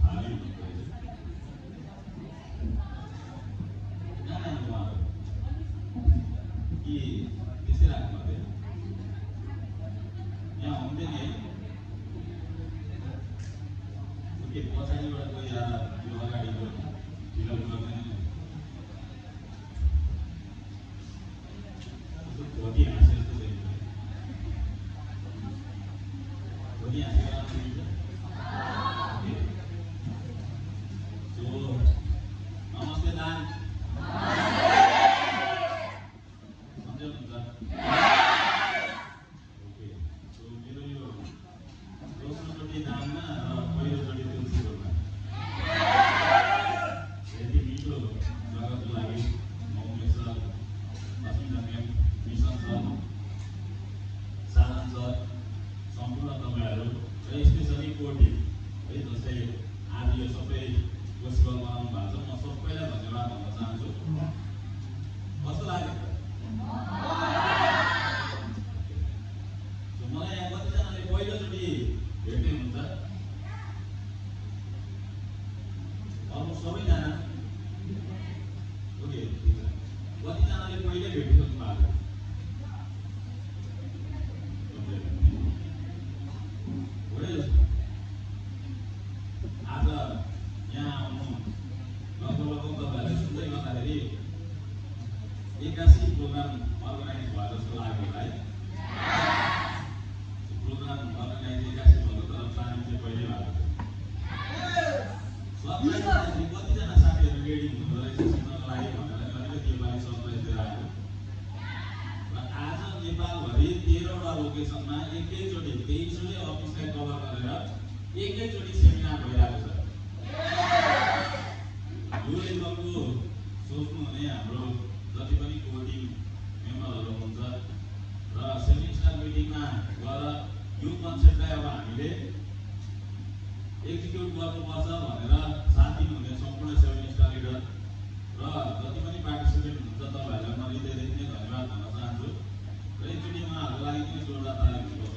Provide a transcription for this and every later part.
भावी हुनुपर्छ। नानी उहाँहरू कि त्यसै राख्नु पर्दैन। यहाँ हुँदैन है के पछाडिबाट कोही आएर यो अगाडिको फिलअप गर्दैन भोलि हाँसे जस्तो छैन। भोलि हाँसेर नमस्ते दान सम्झाउनुहुन्छ। ओके सो मेरो यो दोस्रोचोटि दानमा र पहिलोचोटि तुलसीकोमा यति मिठो जग्गाको लागि मौमेश सर, अस्मिता म्याम, मिसन सर, साधन सर, सम्पूर्ण तपाईँहरू र स्पेसली कोर टिम है जस्तै आज यो सबै पोसिबल बनाउनु भएको छ। म सबैलाई धन्यवाद भन्न चाहन्छु। कस्तो लाग्यो? मलाई यहाँ कतिजनाले पहिलोचोटि भेट्ने हुन्छ? अलमोस्ट सबैजना। ओके ठिक छ। कतिजनाले पहिले भेटिसक्नु भएको? आज यहाँ आउनु लगभग तपाईँहरूले सुन्दै गर्दाखेरि एक्कासी प्रोग्राम अर्गनाइज भयो जस्तो लाग्यो होला है। प्रोग्राम अर्गनाइज एक्कासी भयो तर प्लानिङ चाहिँ पहिल्यै भएको थियो। कतिजना साथीहरू रेडी हुँदो रहेछ सिक्नको लागि भनेर अलिकति योपालि सरप्राइज दिएर आएको र आज नेपालभरि 13वटा लोकेसनमा एकैचोटि 23 अफिसलाई कभर गरेर एकैचोटि सेमिनार भइरहेको छ। यो लेभलको सोच्नु हुने हाम्रो जति पनि कोर टिम मेम्बरहरू हुनुहुन्छ र सेमिस्टर मिटिङमा गएर यो कन्सेप्टलाई अब हामीले एक्जिक्युट गर्नुपर्छ भनेर साथ दिनुहुने सम्पूर्ण सेमिस्टर लिडर र जति पनि पार्टिसिपेन्ट हुनुहुन्छ तपाईँहरूलाई म हृदयदेखि नै धन्यवाद भन्न चाहन्छु र एकचोटि उहाँहरूको लागि पनि जोरदार ताली दिनुपर्छ।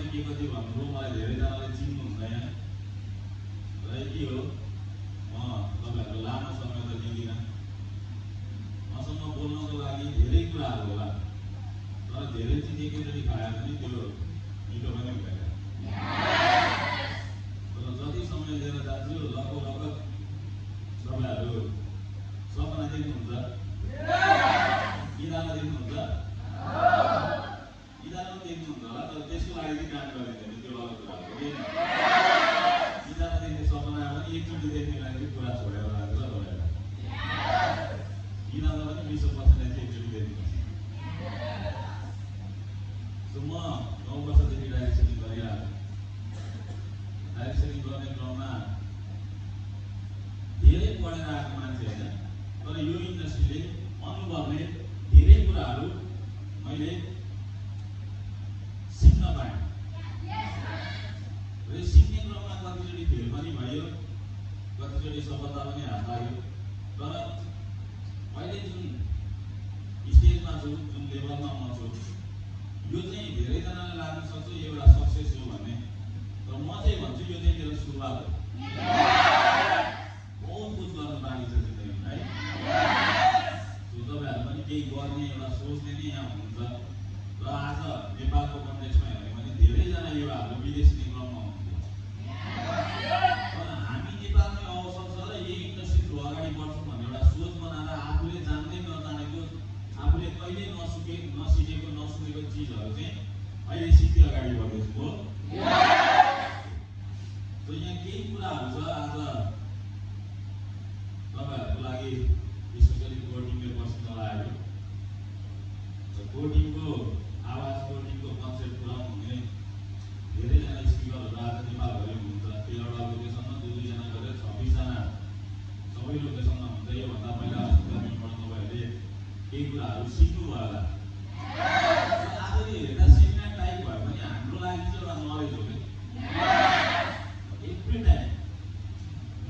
के कति भन्नुभयो मलाई धेरैजनाले चिन्नु हुँदैन र यति हो। म तपाईँहरू लामो समय त दिँदिनँ। मसँग बोल्नको लागि धेरै कुराहरू होला तर धेरै चिज एकैचोटि खायो भने त्यो मिठो पनि हुँदैन। तर जति समय लिएर जान्छु लगभग तपाईँहरू सपना देख्नुहुन्छ, इरादा देख्नुहुन्छ, इरादा देख्नुहुन्छ होला तर त्यसको लागि चाहिँ काम गरिँदैन। त्यो अलग कुरा हो। इरादा देख्ने सपना पनि एकचोटि देख्ने लागि कुरा छोडेर लाग्छ तपाईँलाई। इरादा पनि 20% चाहिँ एकचोटि देख्नुपर्छ। सो म 9 वर्षदेखि डाइरेक्सनिङ गरिरहेको। डाइरेक्सनिङ गर्ने क्रममा धेरै पढेर आएको मान्छे होइन तर यो इन्डस्ट्रीले अनुभवले धेरै कुराहरू मैले सिक्न पाएँ र सिक्ने क्रममा कतिचोटि फेल पनि भयो, कतिचोटि सफलता पनि हात लाग्यो। तर अहिले जुन स्टेजमा छु, जुन लेभलमा म छु, यो चाहिँ धेरैजनाले लाग्न सक्छ एउटा सक्सेस हो भन्ने, तर म चाहिँ भन्छु यो चाहिँ मेरो सुरुवात हो। बहुत कुछ गर्न बाँकी छ जिन्दगीमा है। तपाईँहरू पनि केही गर्ने एउटा सोच्ने नै यहाँ हुनुहुन्छ र आज नेपालको कन्टेक्समा हेऱ्यो भने धेरैजना युवाहरू विदेश निक्लनमा हुनुहुन्छ। हामी नेपालमै अवसर छ र यही इन्डस्ट्री थ्रु अगाडि बढ्छौँ भन्ने एउटा सोच बनाएर आफूले जान्दै नजानेको, आफूले कहिले नसिकेको नसुनेको चिजहरू चाहिँ अहिले सिक्दै अगाडि बढ्दैछु हो। यहाँ केही कुराहरू छ आज तपाईँहरूको लागि स्पेसली कोर टिमले पर्सनल आएको। कोर टिमको आवाज, कोर टिमको कन्सेप्ट पुऱ्याउनु हुने धेरैजना स्पिकरहरू आज नेपालभरि हुनुहुन्छ। 13वटा लोकेसनमा 2-2जना गरेर 26 जना सबै लोकेसनमा हुन्छ। योभन्दा पहिला अस्पतालबाट तपाईँहरूले केही कुराहरू सिक्नुभयो होला। आजले हेर्दा सेमिनार टाइप भयो भने हाम्रो लागि चाहिँ एउटा नलेज हो कि एभ्री टाइम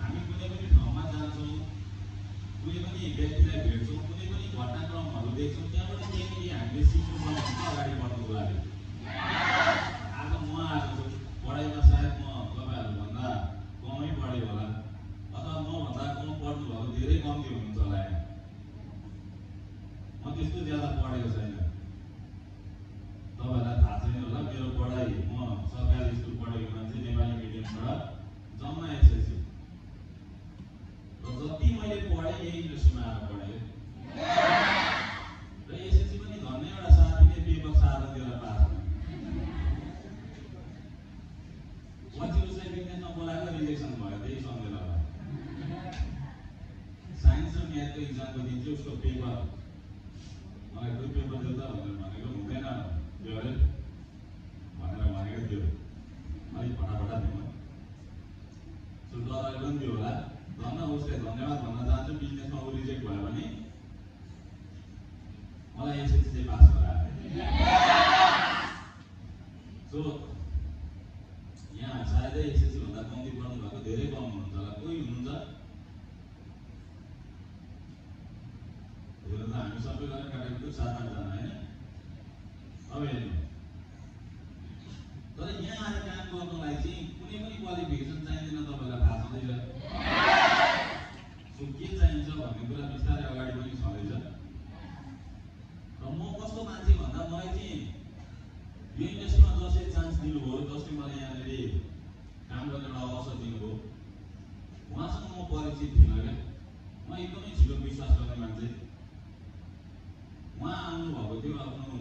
हामी कुनै पनि ठाउँमा जान्छौँ, कुनै पनि व्यक्तिलाई भेट्छौँ, कुनै पनि घटनाक्रमहरू देख्छौँ, त्यहाँबाट केही हामीले लाग्यो। आज म आएको छु पढाइमा सायद म तपाईँहरूभन्दा कमै पढेँ होला अथवा मभन्दा कम पढ्नुभएको धेरै कम्ती हुनुहुन्छ होला। म त्यस्तो ज्यादा पढेको छैन, तपाईँहरूलाई थाहा छैन होला। मेरो पढाइ म सरकारी स्कुल पढेको मान्छे, नेपाली मिडियमबाट जम्मा एसएससी र जति मैले पढेँ यही इन्डस्ट्रीमा आएर पढेँ र एसएससी पनि धन्य एउटा साथीले पेपर सार्न दिएर पास भयो। पछि उसलाई बिजनेसमा बोलाएको रिजेक्सन भयो, त्यही सम्झेर होला। साइन्स र म्याथको इक्जामको दिन चाहिँ उसको पेपर मलाई कोही पेपर देऊ त भनेर भनेको, हुँदैन त्यो अरे भनेर भनेको थियो। अलिक फटाफटा दिउँ सो डरले पनि दियो होला। धन्न उसले धन्यवाद भन्न चाहन्छु। बिजनेसमा ऊ रिजेक्ट भयो भने मलाई एसएससी चाहिँ पास गरायो। सो यहाँ सायदै एसएससी भन्दा कम्ती पढ्नु भएको धेरै कम हुनुहुन्छ होला। कोही हुनुहुन्छ? हामी सबै गरेर काटेको 7-8 जना होइन। अब हेर्नु, तर यहाँ आएर काम गर्नलाई चाहिँ कुनै पनि क्वालिफिकेसन चाहिँदैन। तपाईँलाई थाहा छँदैछ। सो के चाहिन्छ भन्ने कुरा बिस्तारै अगाडि पनि छँदैछ। र म कस्तो मान्छे भन्दा मलाई चाहिँ यो इन्डस्ट्रीमा जसले चान्स दिनुभयो, जसले मलाई यहाँनिर काम गर्ने एउटा अवसर दिनुभयो, उहाँसँग म परिचित थिइनँ क्या। म एकदमै छिटो विश्वास गर्ने मान्छे। उहाँ आउनुभएको थियो आफ्नो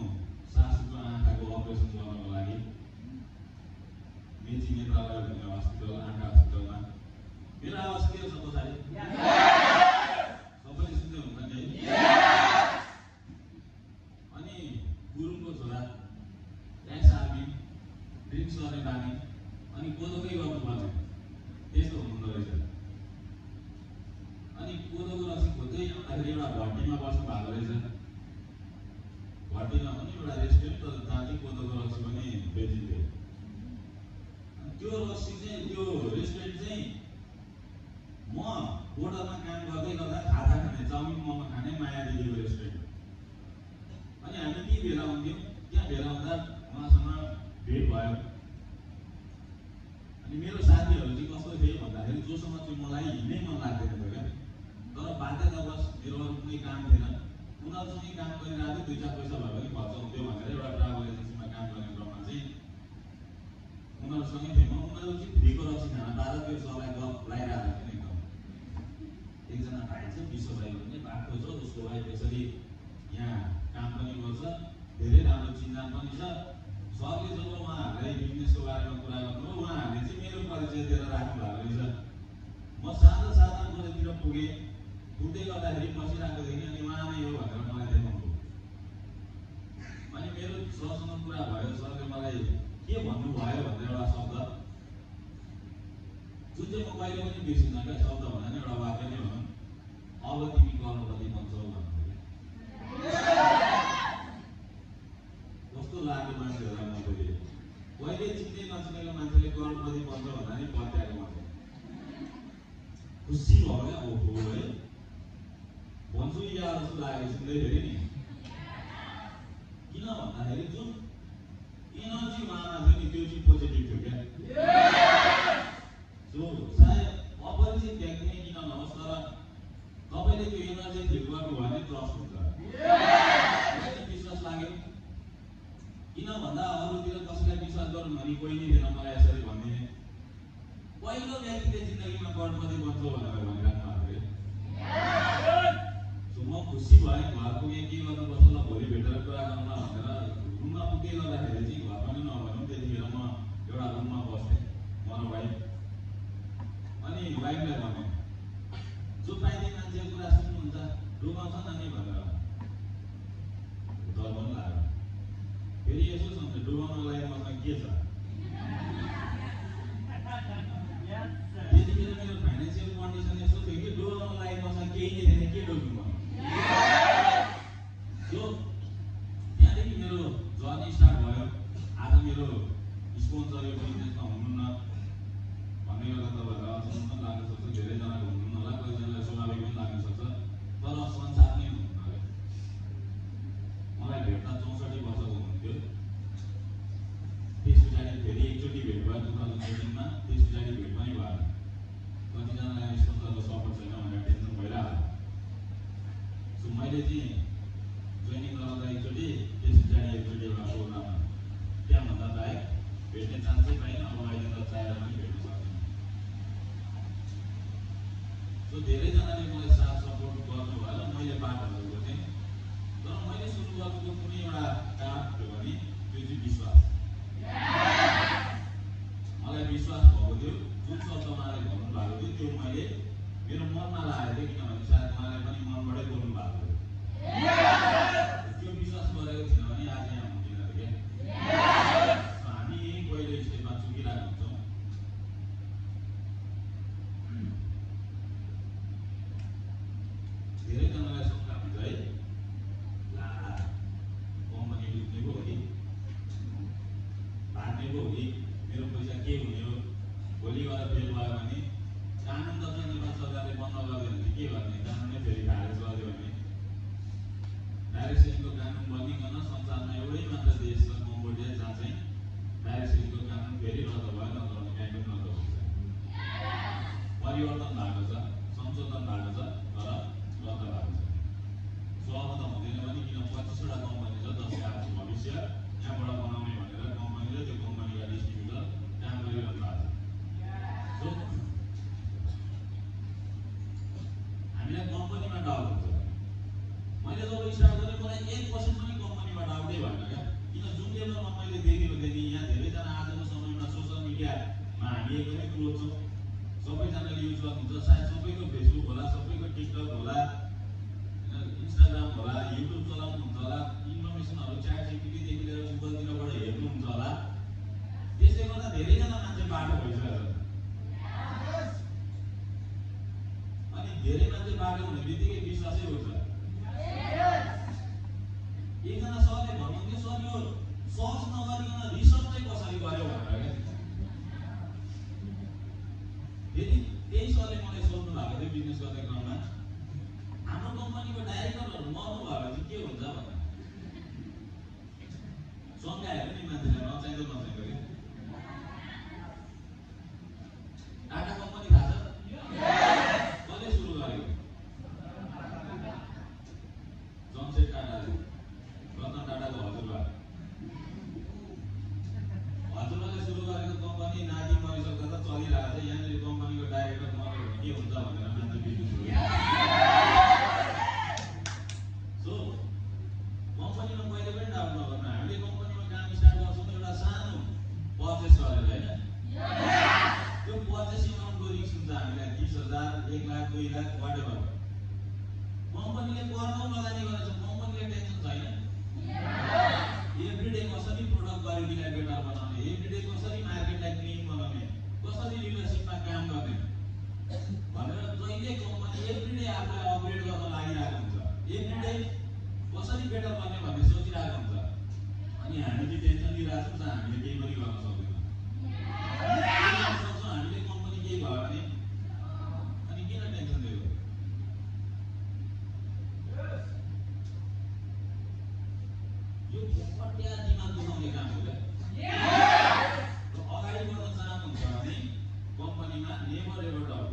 सासूको आँखाको अपरेसन गर्नको लागि मेची नेत्रालय भन्ने हस्पिटल, आँखा हस्पिटलमा। मेरो आवाज के छ पछाडि? सबैले सुन्दै हुन्छ नि है? अनि गुरुङको छोरा, एक्स आर्मी, ड्रिङ्क्स गर्ने बानी, अनि कोदोकै गर्नुपर्ने, त्यस्तो हुनुहुँदो रहेछ। अनि कोदोको रक्सी खोज्दै आउँदाखेरि एउटा भट्टीमा बस्नु भएको रहेछ। भट्टीमा पनि एउटा रेस्टुरेन्ट, तर जहाँ चाहिँ कोदोको रक्सी पनि बेचिन्थ्यो। त्यो रक्सी चाहिँ, त्यो रेस्टुरेन्ट चाहिँ म बोर्डरमा काम गर्दै गर्दा खाजा खाने, चाउमिन मोमो खाने माया दिदीको रेस्टुरेन्ट। अनि हामी के भेला हुन्थ्यौँ, त्यहाँ भेला हुँदा उहाँसँग भेट भयो। अनि मेरो साथीहरू चाहिँ कस्तो थिए भन्दाखेरि जोसँग चाहिँ मलाई हिँड्नै मन लाग्दैन थियो क्या। तर बाध्यतावश मेरो अरू कुनै काम थिएन, उनीहरूसँगै काम गरिरहेको थियो। 2-4 पैसा भए पनि खर्च हुन्थ्यो भनेर एउटा ट्राभल एजेन्सीमा काम गर्ने क्रममा चाहिँ उनीहरूसँगै थिएँ। उनीहरू चाहिँ फ्रीको रक्सी खाना 12 सरलाई गफ लगाइरहेको थियो। एकदम एकजना भाइ छ विश्व भाइ भन्ने, बाटो छ, उसको भाइ त्यसरी यहाँ काम पनि गर्छ, धेरै राम्रो चिन्जान पनि छ। सरले जब उहाँहरूलाई बिजनेसको बारेमा कुरा गर्नुभयो, उहाँहरूले चाहिँ मेरो परिचय दिएर राख्नु भएको रहेछ। म साँझ 7-8 बजेतिर पुगेँ। पुग्दै गर्दाखेरि बसिरहेको थिएँ। अनि उहाँ नै हो भनेर मलाई देखाउनुभयो। अनि मेरो सरसँग कुरा भयो। सरले मलाई के भन्नुभयो भन्ने एउटा शब्द, जुन चाहिँ म कहिले पनि बिर्सिनँ क्या। शब्द भन्दा नि एउटा वाक्य नै भनौँ, अब तिमी करोडपति बन्छौ भन्नुभयो। कस्तो लाग्यो मान्छेहरूलाई? म कहिले चिन्दै नचिनेको मान्छेले करोडपति बन्छ भन्दा नि पत्याएको मान्छे खुसी भयो क्या। ओहो है भन्छु या जस्तो लाग्यो सुन्दैखेरि नि। किन भन्दाखेरि जुन इनर्जी उहाँमा छ नि, त्यो चाहिँ पोजिटिभ थियो क्या। सो सायद अपरिचित व्यक्ति नै किन नहोस्, तर तपाईँले त्यो एनर्जी फिल गर्नुभयो भने ट्रस्ट हुन्छ, विश्वास लाग्यो। किन भन्दा अरूतिर कसैलाई विश्वास गर्नु भने कोही नै थिएन मलाई यसरी भनिदिने। पहिलो व्यक्तिले जिन्दगीमा करोडपति बन्छ भनेर भनिराख्नु भएको थियो। सो म खुसी भएँ। घर पुगेँ, के गर्नुपर्छ ल भोलि भेटेर कुरा गरौँला भनेर रुममा पुग्दै गर्दाखेरि चाहिँ घर पनि नभनौँ, त्यतिखेर म एउटा रुममा बस्थेँ, म र वाइफ। अनि वाइफलाई भने जो पाइने मान्छेको कुरा सुन्नुहुन्छ रुमाउँछ न नि भनेर डर पनि लाग्यो। फेरि यसो सम्झेँ, डुबाउनको लागि मसँग के छ? त्यतिखेर मेरो फाइनेन्सियल कन्डिसन यस्तो थियो कि डुबाउनको लागि मसँग केही नै थिएन, के डुब्नु म। सो त्यहाँदेखि मेरो जर्नी स्टार्ट भयो। आज मेरो स्पोन्सर यो बिजनेसमा हुनुहुन्न भन्ने गर्दा तपाईँहरूलाई अचम्म पनि लाग्न सक्छ, धेरैजनाको हुनुहुन्न होला, कतिजनालाई स्वाभाविक पनि लाग्न सक्छ, तर संसार नै हुनुहुन्न। मलाई भेट्दा 64 वर्षको हुनुहुन्थ्यो। पो हो कि मेरो पैसा के हुने हो, भोलि गएर फेल भयो भने कानुन त चाहिँ नेपाल सरकारले बन्द गरिदियो भने के गर्ने, कानुनै फेरि खारेज गरिदियो भने डाइरेक्ट सेलिङको कानुन बनिकन संसारमा एउटै मात्र देश छ कम्बोडिया जहाँ चाहिँ डाइरेक्ट सेलिङको कानुन फेरि रद्द भयो, नत्र भने कहीँ पनि रद्द हुन्छ। परिवर्तन भएको छ, संशोधन भएको छ, तर रद्द भएको छ। सो अब त हुँदैन पनि, किन 25वटा कम्पनी छ जसले आफ्नो भविष्य यहाँबाट बनाउने भनेर कम्पनी र त्यो कम्पनीका डिस्ट्रिब्युटर काम गरिरहनु भएको छ। सो हामीलाई कम्पनीमा डाउट हुन्छ। मैले जब स्टार्ट गरेँ मलाई 1% पनि कम्पनीमा डाउटै भएन क्या, किन जुन लेभलमा मैले देखेको थिएँ नि, यहाँ धेरैजना आजको समयमा सोसल मिडियामा हामी एकदमै क्लोज छौँ, सबैजनाले युज गर्नुहुन्छ, सायद सबैको फेसबुक होला, सबैको टिकटक होला, इन्स्टाग्राम होला, युट्युब चलाउनुहुन्छ होला, इन्फर्मेसनहरू च्याट जिपिटीदेखि लिएर गुगलतिरबाट हेर्नुहुन्छ होला। त्यसले गर्दा धेरैजना मान्छे बाटो भइसकेको छ। अनि धेरै मान्छे बाटो हुने बित्तिकै विश्वासै उठ्छ। एकजना सरले भन्नुहुन्थ्यो, सर यो सर्च नगरिकन रिसर्च चाहिँ कसरी गर्यो भनेर क्या। फेरि त्यही सरले मलाई सोध्नु भएको थियो बिजनेस गर्ने क्रममा, हाम्रो कम्पनीको डाइरेक्टरहरू मर्नु भयो भने के हुन्छ भनेर। शङ्का हेर्नु नि मान्छेलाई, नचाहिँदो नचाहिँदो क्या। टाटा कम्पनी थाहा छ कसले सुरु गरेको? जमशेद टाटाले, रतन टाटाको हजुरबा। हजुरबाले सुरु गरेको कम्पनी नाति मरिसक्दा त चलिरहेको छ। यहाँनिर कम्पनीको डाइरेक्टर मर्यो भने के हुन्छ भनेर मान्छे बिजनेस सुरु गर्छ। सो कम्पनीमा कहिले पनि डाउट नगर्नु। हामीले कम्पनीमा काम स्टार्ट गर्छौँ एउटा सानो पर्चेस गरेर होइन, त्यो पर्चेस एमाउन्टको रिस्क हुन्छ हामीलाई 30,000, 1 लाख, 2 लाख वाटेभर। कम्पनीले पर्न लगानी गरेछ, कम्पनीले टेन्सन छैन। एभ्रिडे कसरी प्रोडक्ट क्वालिटीलाई बेटर बनाउने, एभ्रिडे कसरी मार्केटलाई क्लिन बनाउने, कसरी लिडरसिपमा काम गर्ने भनेर जहिले कम्पनी एभ्रिडे आफूलाई अपग्रेड गर्न लागिरहेको हुन्छ। एभ्रिडे कसरी बेटर गर्ने भन्ने सोचिरहेको हुन्छ। अनि हामी चाहिँ टेन्सन लिइरहेको छौँ, हामीले केही पनि गर्न सक्दैनौँ। हामीले कम्पनी केही भयो भने अनि किन टेन्सन दिएको? यो फट्या दिमाग दुखाउने काम हो क्या। अगाडि बढ्न चाहनुहुन्छ भने कम्पनीमा नेभर एभर डाउट।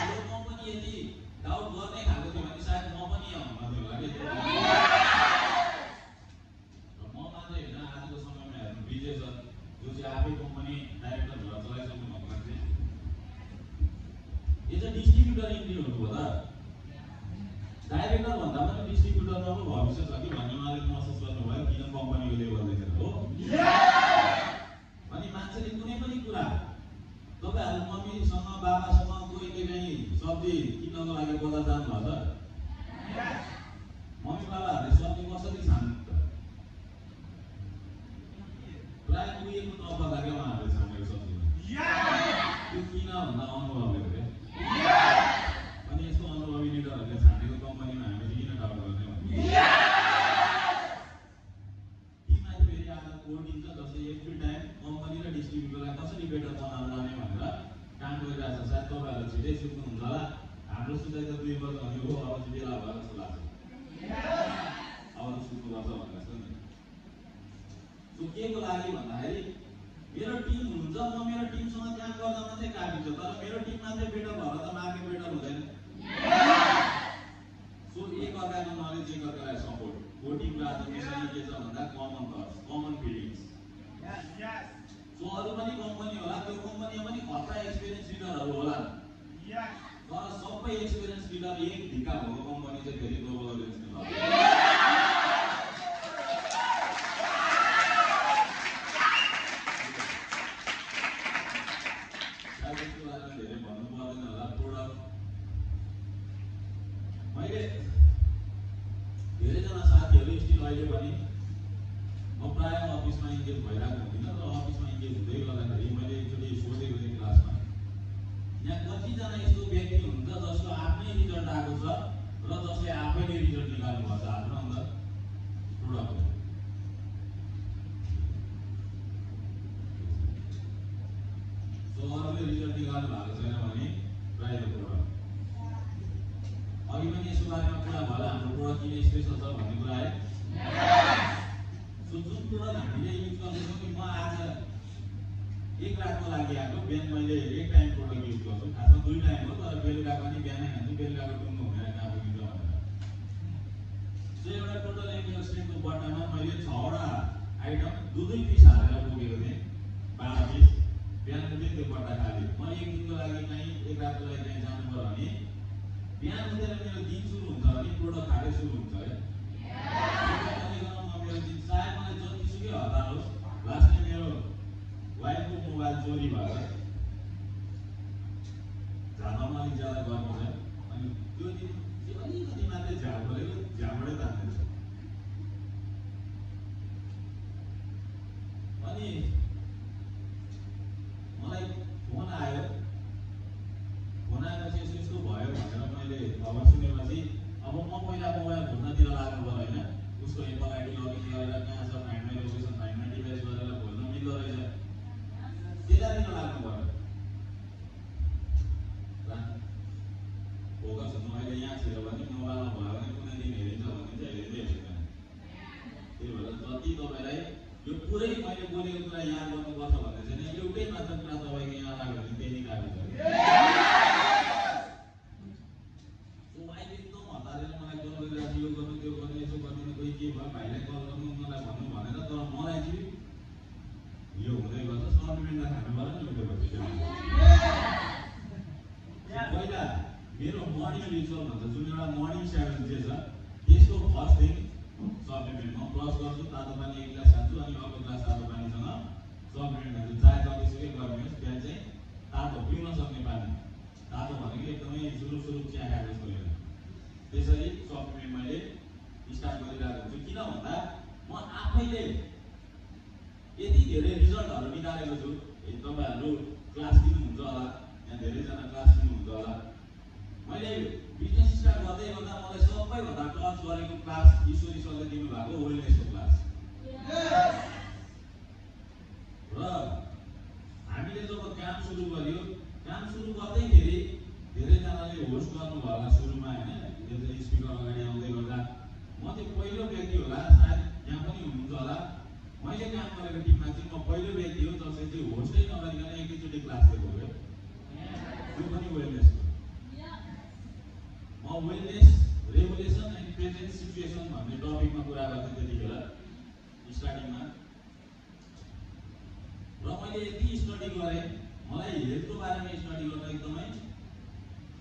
यो कम्पनी यदि डाउट गर्ने खालको थियो भने सायद म पनि आउनु थियो होला कि। म मात्रै होइन, आजको समयमा हेर्नु विजय सर जो चाहिँ आफै कम्पनी डाइरेक्टर भएर चलाइसक्नु भएको मान्छे, यो चाहिँ डिस्ट्रिब्युटर इन्ट्री हुनुभयो त। डाइरेक्टर भन्दा पनि डिस्ट्रिब्युटरमा पो भविष्य छ कि भन्ने उहाँले महसुस गर्नुभयो, किन कम्पनीको लेभल देखेर हो। अनि मान्छेले कुनै पनि कुरा तपाईँहरू मम्मीसँग बाबासँग कोहीले चाहिँ सब्जी किन्नको लागि बजार जानुभएको छ, मम्मी बाबाहरूले सब्जी कसरी छान्नु? प्राय कुहिएको नपर्दा क्या उहाँहरूले छानेको सब्जीमा। त्यो किन भन्दा अनुभवले हो क्या। अनि यस्तो अनुभवी लिडरहरूले छानेको कम्पनीमा हामीले किन डाउट गर्ने भन्ने तीमाथि फेरि आज कोडिङ छ जसले एभ्री टाइम कम्पनी र डिस्ट्रिब्युटरलाई कसरी बेटर बनाउन लाने भनेर काम गरिरहेको छ। सायद तपाईँहरू छिटै सुत्नुहुन्छ होला। हाम्रो सुताइ त 2 बजे भने हो, अब चाहिँ बेला भयो जस्तो लाग्छ। अब त सुत्नुपर्छ भनेर जस्तो नि। सो के को लागि भन्दाखेरि मेरो टिम हुन्छ, म मेरो टिमसँग काम गर्दा मात्रै काटिन्छ, तर मेरो टिम मात्रै बेटर भएर त मार्केट बेटर हुँदैन। सो एक अर्काको नलेज, एक अर्कालाई सपोर्ट। कोडिङको आज मिसन के छ भन्दा common thoughts, common feelings. So अरू पनि कम्पनी होला, त्यो कम्पनीमा पनि खतरा एक्सपिरियन्स लिडरहरू होला, तर सबै एक्सपिरियन्स लिडर एक ढिक्का भएको कम्पनी चाहिँ फेरि ग्लोबल अर्गनाइजेसन हो। त्यसको बारेमा धेरै भन्नु पर्दैन होला। प्रोडक्ट मैले धेरैजना साथीहरू स्टिल अहिले पनि म प्रायः अफिसमा इन्गेज भइरहेको हुँदिनँ, तर अफिसमा इन्गेज हुँदै गर्दाखेरि मैले एकचोटि सोधेको थिएँ क्लासमा, यहाँ कतिजना यस्तो व्यक्ति हुनुहुन्छ जसको आफ्नै रिजल्ट आएको छ र जसले आफैले रिजल्ट निकाल्नु भएको छ आफ्नो अन्त प्रोडक्ट। निकाल्नु भएको छैन भने प्राइभेट प्रोडक्ट अघि पनि यसको बारेमा कुरा भयो हाम्रो प्रोडक्ट किन स्पेसल छ भन्ने कुरा आयो जुन प्रोडक्ट हामीले युज गर्दैछौँ कि म आज एक रातको लागि आएको बिहान मैले एक टाइम प्रोडक्ट युज गर्छु खासमा 2 टाइम हो तर बेलुका पनि बिहानै खान्छु बेलुकाको टुङ्गो हुँदैन कहाँ पुगिन्छ भनेर एउटा टोटल एन्टिअक्सिडेन्टको बट्टामा मैले 6 वटा आइटम 2 पिस हालेर बोकेको थिएँ 12 पिस बिहान उठ्दै त्यो बट्टा खाली मैले एक दिनको लागि कहीँ एक रातको लागि कहीँ जानु पर्यो भने बिहान उठेर मेरो दिन सुरु हुन्छ भने प्रोडक्ट खाँदै सुरु हुन्छ है मेरो दिन चाहे मलाई जतिसुकै हतार होस् लास्टमा मेरो वाइफको मोबाइल चोरी भएर झापामा अलिक ज्यादा गर्नु छ अनि त्यो दिन अलिकति मात्रै झ्याउ परेको झ्याउबाटै तान्दैछ अनि मलाई फोन आएपछि यस्तो भयो भनेर मैले खबर सुनेपछि अब म पहिला मोबाइल खोज्नतिर लाग्नु पर्यो होइन उसको एप्पल आइडी लगइन गरेर कहाँ छ फाइन्डमा लोकेसन फाइन्डमा डिभाइस गरेर खोज्न मिल्दो रहेछ त्यतातिर लाग्नु पर्यो फोकस हुनु अहिले यहाँ छिर भने मोबाइलमा भयो भने कुनै दिन हेरिन्छ भने चाहिँ हेरिँदै हेर्दैन त्यही भएर जति तपाईँलाई यो पुरै मैले बोलेको कुरा याद गर्नुपर्छ भन्ने छैन एउटै मात्र कुरा तपाईँको यहाँ लाग्यो भने त्यही निकाल्नु छ अहिले एकदम हतारेर मलाई कल गरिरहेको यो गर्नु त्यो गर्नु यसो गर्नु कोही के भयो भाइलाई कल गर्नु मलाई भन्नु भनेर तर मलाई चाहिँ यो हुँदै गर्छ सप्लिमेन्ट खानु पर्यो नि उठेपछि पहिला मेरो मर्निङ रिचुअल भन्छ जुन एउटा मर्निङ सेभेन जे छ त्यसको फर्स्ट थिङ सप्लिमेन्ट म ब्रस गर्छु तातो पानी 1 गिलास खान्छु अनि अर्को गिलास तातो पानीसँग सप्लिमेन्ट खान्छु चाहे जतिसुकै गर्मी होस् बिहान चाहिँ तातो पिउन सक्ने पानी तातो भनेको एकदमै सुरुप चिया खाएको जस्तो होइन त्यसरी सप्लिमेन्ट मैले स्टार्ट गरिरहेको हुन्छु किन भन्दा म आफैले यति धेरै रिजल्टहरू निकालेको छु तपाईँहरू क्लास दिनुहुन्छ होला यहाँ धेरैजना क्लास दिनुहुन्छ होला मैले बिजनेस स्टार्ट गर्दै गर्दा मलाई सबैभन्दा टच गरेको क्लास ईश्वरी सरले दिनुभएको वेलनेसको क्लास र हामीले जब काम सुरु गर्यो काम सुरु गर्दैखेरि धेरैजनाले होस्ट गर्नुभयो होला सुरुमा होइन स्पिकर अगाडि आउँदै गर्दा म चाहिँ पहिलो व्यक्ति होला सायद यहाँ पनि हुनुहुन्छ होला मैले काम गरेको टिममा चाहिँ म पहिलो व्यक्ति हो जसले चाहिँ होस्टै नगरिकन एकैचोटि क्लास दिएको हो त्यो पनि वेलनेसको म wellness regulation and present situation भन्ने टपिकमा कुरा गर्थेँ त्यतिखेर स्टार्टिङमा र मैले यति स्टडी गरेँ मलाई हेल्थको बारेमा स्टडी गर्न एकदमै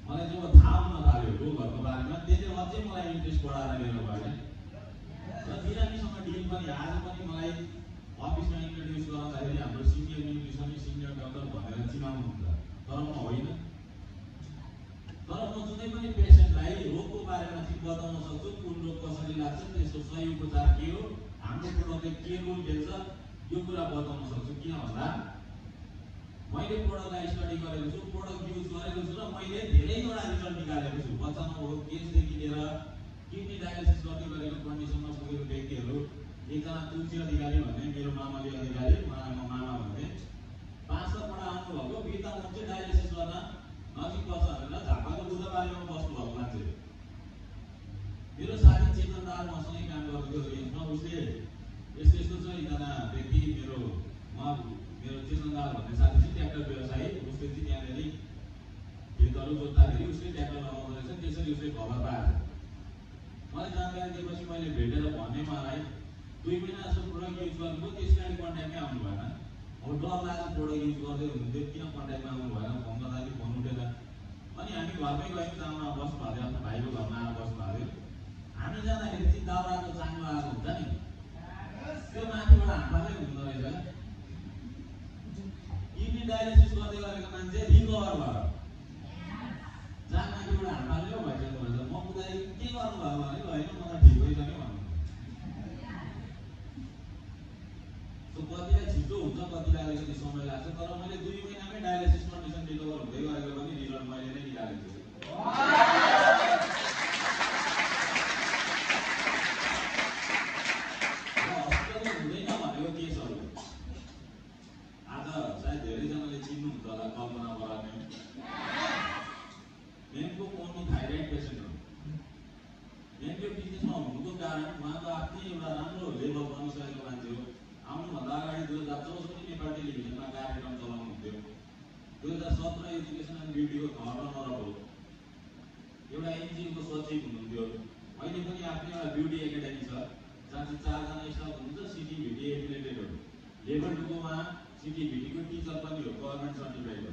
मलाई जब थाहा हुन थाल्यो रोगहरूको बारेमा त्यसले अझै मलाई इन्ट्रेस्ट बढाएर लिएर गयो र बिरामीसँग डिल पनि आज पनि मलाई अफिसमा इन्ट्रोड्युस गर्दाखेरि हाम्रो सिनियर न्युट्रिसनिस्ट सिनियर डक्टर भनेर चिनाउनुहुन्छ तर म होइन तर म जुनै पनि पेसेन्टलाई रोगको बारेमा चाहिँ बताउन सक्छु कुन रोग कसरी लाग्छ त्यसको सही उपचार के हो हाम्रो प्रोडक्टले के रोल खेल्छ यो कुरा बताउन सक्छु किन भन्दा मैले प्रोडक्टलाई स्टडी गरेको छु प्रोडक्ट युज गरेको छु र मैले धेरैवटा रिजल्ट निकालेको छु बच्चामा हो केसदेखि लिएर किडनी डायलिसिस गर्दै गरेको कन्डिसनमा पुगेको व्यक्तिहरू एकजना तुलसी अधिकारी भन्ने मेरो मामाले अधिकारी मामा भन्थे 5 पढा आउनुभएको बिर्ता मान्छे डायलिसिस गर्न नजिक बस्छ भनेर झापाको बुधबारेमा बस्नुभएको मान्छे मेरो साथी चेतन दाल मसँगै काम गर्दै थियो उसले यस्तो छ एकजना व्यक्ति मेरो चेतन दाल भन्ने साथी चाहिँ ट्र्याक्टर व्यवसायी उसले चाहिँ त्यहाँनिर खेतहरू जोत्दाखेरि उसले ट्र्याक्टर लगाउँदो रहेछ त्यसरी उसले खबर पाएको मलाई जानकारी दिएपछि मैले भेटेर भने मलाई 2 महिना जस्तो प्रोडक्ट युज गर्नुभयो त्यसलाई कन्ट्याक्टमै आउनु भएन अब डर लागेर प्रोडक्ट युज गर्दै हुनुहुन्थ्यो किन कन्ट्याक्टमा आउनु भएन फोन गर्दाखेरि फोन उठेन अनि हामी घरमै गयौँ चाममा बस्नु भएको थियो आफ्नो भाइको घरमा आएर बस्नु भएको थियो हामी जाँदाखेरि चाहिँ दाउराको चाङ्लो आएको हुन्छ नि त्यो माथिबाट हातबाटै हुँदो रहेछ किडनी डायलिसिस गर्दै गरेको मान्छे रिकभर भयो जहाँ माथिबाट हातबाटै भइसक्नु रहेछ म बुझ्दाखेरि के गर्नुभयो भने होइन मलाई ठिक भइसक्यो भन्नु कतिलाई छिटो हुन्छ कतिलाई अलिकति समय लाग्छ तर मैले 2 महिनामै डायलिसिस कन्डिसन रिकभर हुँदै गरेको पनि रिजल्ट मैले नै निकालेको छु हस्पिटलमा हुँदैन भनेको केसहरू आज सायद धेरैजनाले चिन्नुहुन्छ होला कल्पना बराउने बिजनेसमा हुनुको कारण उहाँको आफ्नै एउटा राम्रो लेभल बनिसकेको मान्छे हो। आउनुभन्दा अगाडि 2064 नेपाल टेलिभिजनमा कार्यक्रम चलाउनुहुन्थ्यो। 2017 एजुकेसन एन्ड ब्युटीको गभर्नर हो, एउटा एनजिओको सचिव हुनुहुन्थ्यो। अहिले पनि आफ्नो एउटा ब्युटी एकाडेमी छ जहाँ चाहिँ 4 जना स्टाफ हुनुहुन्छ, सिटिभिटी एफिलिएटेड हो। लेभल 2 को उहाँ सिटिभिटीको टिचर पनि हो, गभर्नमेन्ट सर्टिफाइड हो।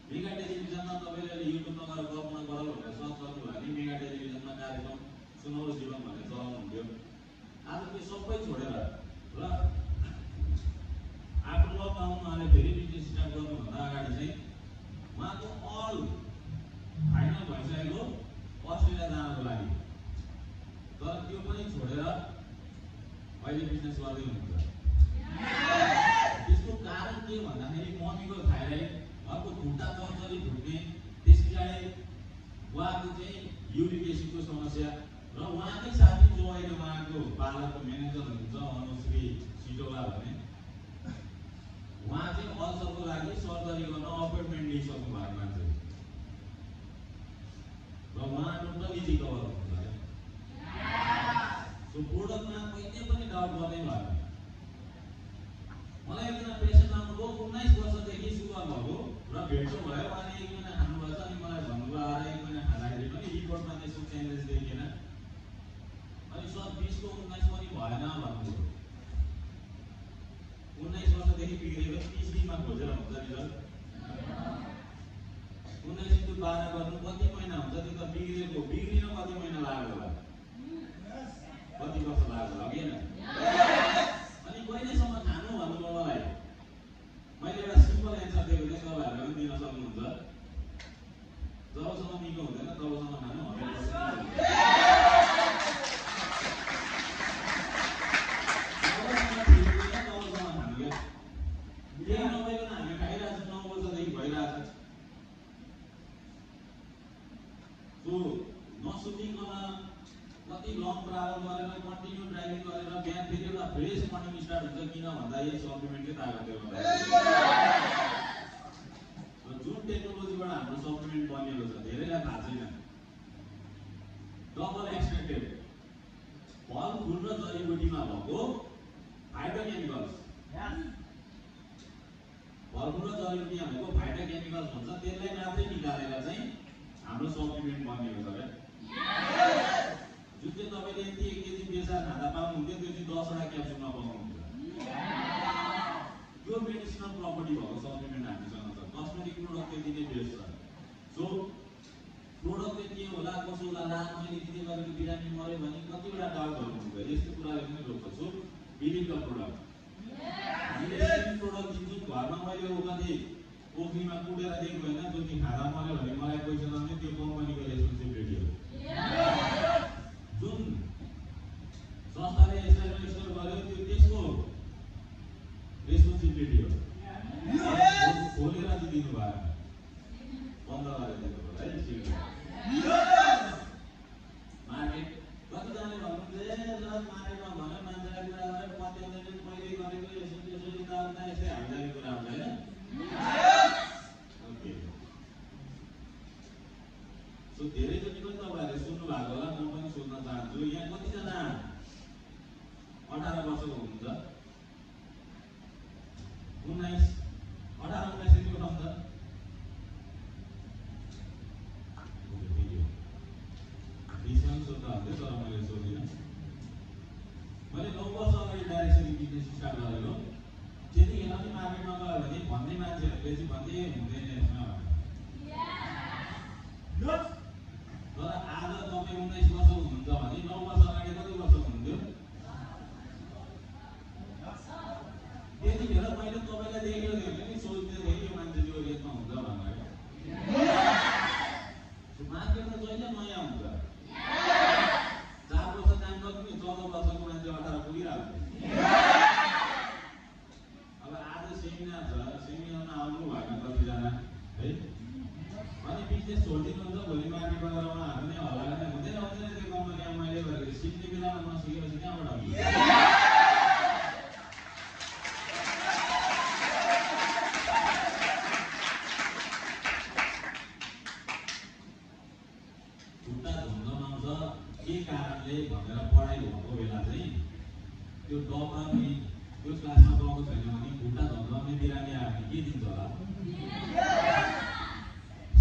मेगा टेलिभिजनमा तपाईँले युट्युबमा गएर कल्पना गराउँ भनेर सर्च गर्नुभयो भने मेगा टेलिभिजनमा कार्यक्रम सुनौलो जीवन भनेर चलाउनुहुन्थ्यो। आज त्यो सबै छोडेर र आफ्नो लकडाउन उहाँले फेरि बिजनेस स्टार्ट गर्नुभन्दा अगाडि चाहिँ उहाँको अल फाइनल भइसकेको अस्ट्रेलिया जानको लागि, तर त्यो पनि छोडेर अहिले बिजनेस गर्दै हुनुहुन्छ। त्यसको कारण के भन्दाखेरि मम्मीको थाइराइड, अर्को खुट्टा चर्चरी फुट्ने, त्यस पछाडि उहाँको चाहिँ युरिक एसिडको समस्या र उहाँकै साथी जो अहिले उहाँको पार्लरको म्यानेजर हुनुहुन्छ अनुश्री सिटोला भन्ने, उहाँ चाहिँ अल्सरको लागि सर्जरी गर्न अपोइन्टमेन्ट लिइसक्नु भएको मान्छे र उहाँ टोटली रिकभर हुनुहुन्छ। सो प्रोडक्टमा कहिले पनि डाउट गर्दै भएन। मलाई एकजना पेसेन्ट आउनुभयो, 19 वर्षदेखि सुगर भएको र भेट्नु भयो। उहाँले 1 महिना खानुभएछ अनि मलाई भन्नुभयो आएर 1 महिना खाँदाखेरि पनि रिपोर्टमा त्यस्तो चेन्जेस देखिएन। अनि सर 20 को 19 पनि भएन भन्नुभयो। 19 वर्षदेखि बिग्रेको 30 दिनमा खोजेर हुन्छ रिजल्ट। 19 × 12 गर्नु कति महिना हुन्छ? त्यो त बिग्रेको बिग्रिन कति महिना लाग्यो होला, कति वर्ष लाग्यो होला, होइन? अनि कहिलेसम्म खानु भन्नुभयो मलाई। मैले एउटा सिम्पल एन्सर दिएको थिएँ, तपाईँहरूले पनि दिन सक्नुहुन्छ। जबसम्म निको हुँदैन तबसम्म खानु 100%। केही नभइकन हामी खाइरहेको छौँ, 9 वर्षदेखि भइरहेको छ। सो नसुतिकन कति लङ ट्राभल गरेर कन्टिन्यू ड्राइभिङ गरेर बिहान फेरि एउटा फ्रेस मर्निङ स्टार्ट हुन्छ। किन भन्दा यही सप्लिमेन्टकै तागतले गर्दा। जुन टेक्नोलोजीबाट हाम्रो सप्लिमेन्ट बनिएको छ धेरैलाई थाहा छैन। डबल एक्सट्र्याक्टेड फल फुल र जडीबुटीमा भएको फाइटोकेमिकल्स, फलफुल र जडीबुटीमा भएको फाइटोकेमिकल्स हुन्छ, त्यसलाई मात्रै निकालेर चाहिँ हाम्रो सप्लिमेन्ट बनिएको छ क्या। जुन चाहिँ तपाईँले यति 1 केजी बेसार खाँदा पाउनुहुन्थ्यो त्यो चाहिँ 10 वटा क्याप्सुलमा पाउनुहुन्छ। यो मेडिसिनल प्रपर्टी भएको सप्लिमेन्ट हामीसँग छ। कस्मेटिक प्रोडक्ट त्यति नै बेस्ट छ। सो प्रोडक्ट चाहिँ के होला, कसो होला, मैले दिने गरेको बिरामी मऱ्यो भने कतिवटा डाउटहरू हुन्छ। यस्तो कुराले पनि रोक्छ। So believe the product. हामीले प्रोडक्ट दिन्छौँ घरमा। मैले कति पोखरीमा कुटेर दिएको होइन, जो कि खाँदा मऱ्यो भने मलाई पैसा लाउने, त्यो कम्पनीको रेस्पोन्सिबिलिटी हो। जुन संस्थाले यसलाई रेजिस्टर गर्यो त्यो त्यसको रेस्पोन्सिबिलिटी हो। खोलेर चाहिँ दिनु भएन, बन्द गरेर दिनु पर्यो है। मार्केट कतिजनाले भन्नुहुन्छ मार्केटमा भन्यो मान्छेलाई कुरा गरेर पत्याउँदैन, मैले गरेको यसो त्यसो यताउता यस्तै हामीलाई कुरा हुन्छ होइन। ओके, सो धेरैचोटि पनि तपाईँहरूले सुन्नु भएको होला, म पनि सोध्न चाहन्छु। यहाँ कतिजना 18 वर्षको हुनुहुन्छ? 19, 18, 19 देखि उठाउँछ। बिचमा सोध्दा हुन्थ्यो तर मैले सोधिनँ। मैले 9 वर्ष अगाडि डाइरेक्टली बिजनेस स्टार्ट गरेको। त्यतिखेर पनि मार्केटमा गयो भने भन्ने मान्छेहरूले चाहिँ भन्दै हुँदैन यसमा। तर आज तपाईँ 19 वर्षको हुनुहुन्छ भने 9 वर्ष अगाडि कति वर्षको हुनुहुन्थ्यो? त्यतिखेर मैले तपाईँलाई देखेको थिएँ कि सोच्दै थिएँ यो मान्छे यो रेटमा हुन्छ भनेर। मार्केटमा जहिले नयाँ हुन्छ। 4 वर्ष काम गर्नु नि 14 वर्षको मान्छे 18 पुगिरहेको थियो। अब आज सेमिनार छ, सेमिनारमा आउनु भएन कतिजना है। अनि बिजनेस छोडिदिनुहुन्छ, भोलि मार्केटमा गएर उहाँहरू नै हल्ला गर्ने हुँदैन हुँदैन। त्यो कम्पनीमा मैले गरेको सिक्ने बेलामा नसिकेपछि कहाँबाट हुन्छ? त्यो क्लासमा पाएको छैन भने खुट्टा धन्दाउने बिरामी आयो भने के दिन्छ होला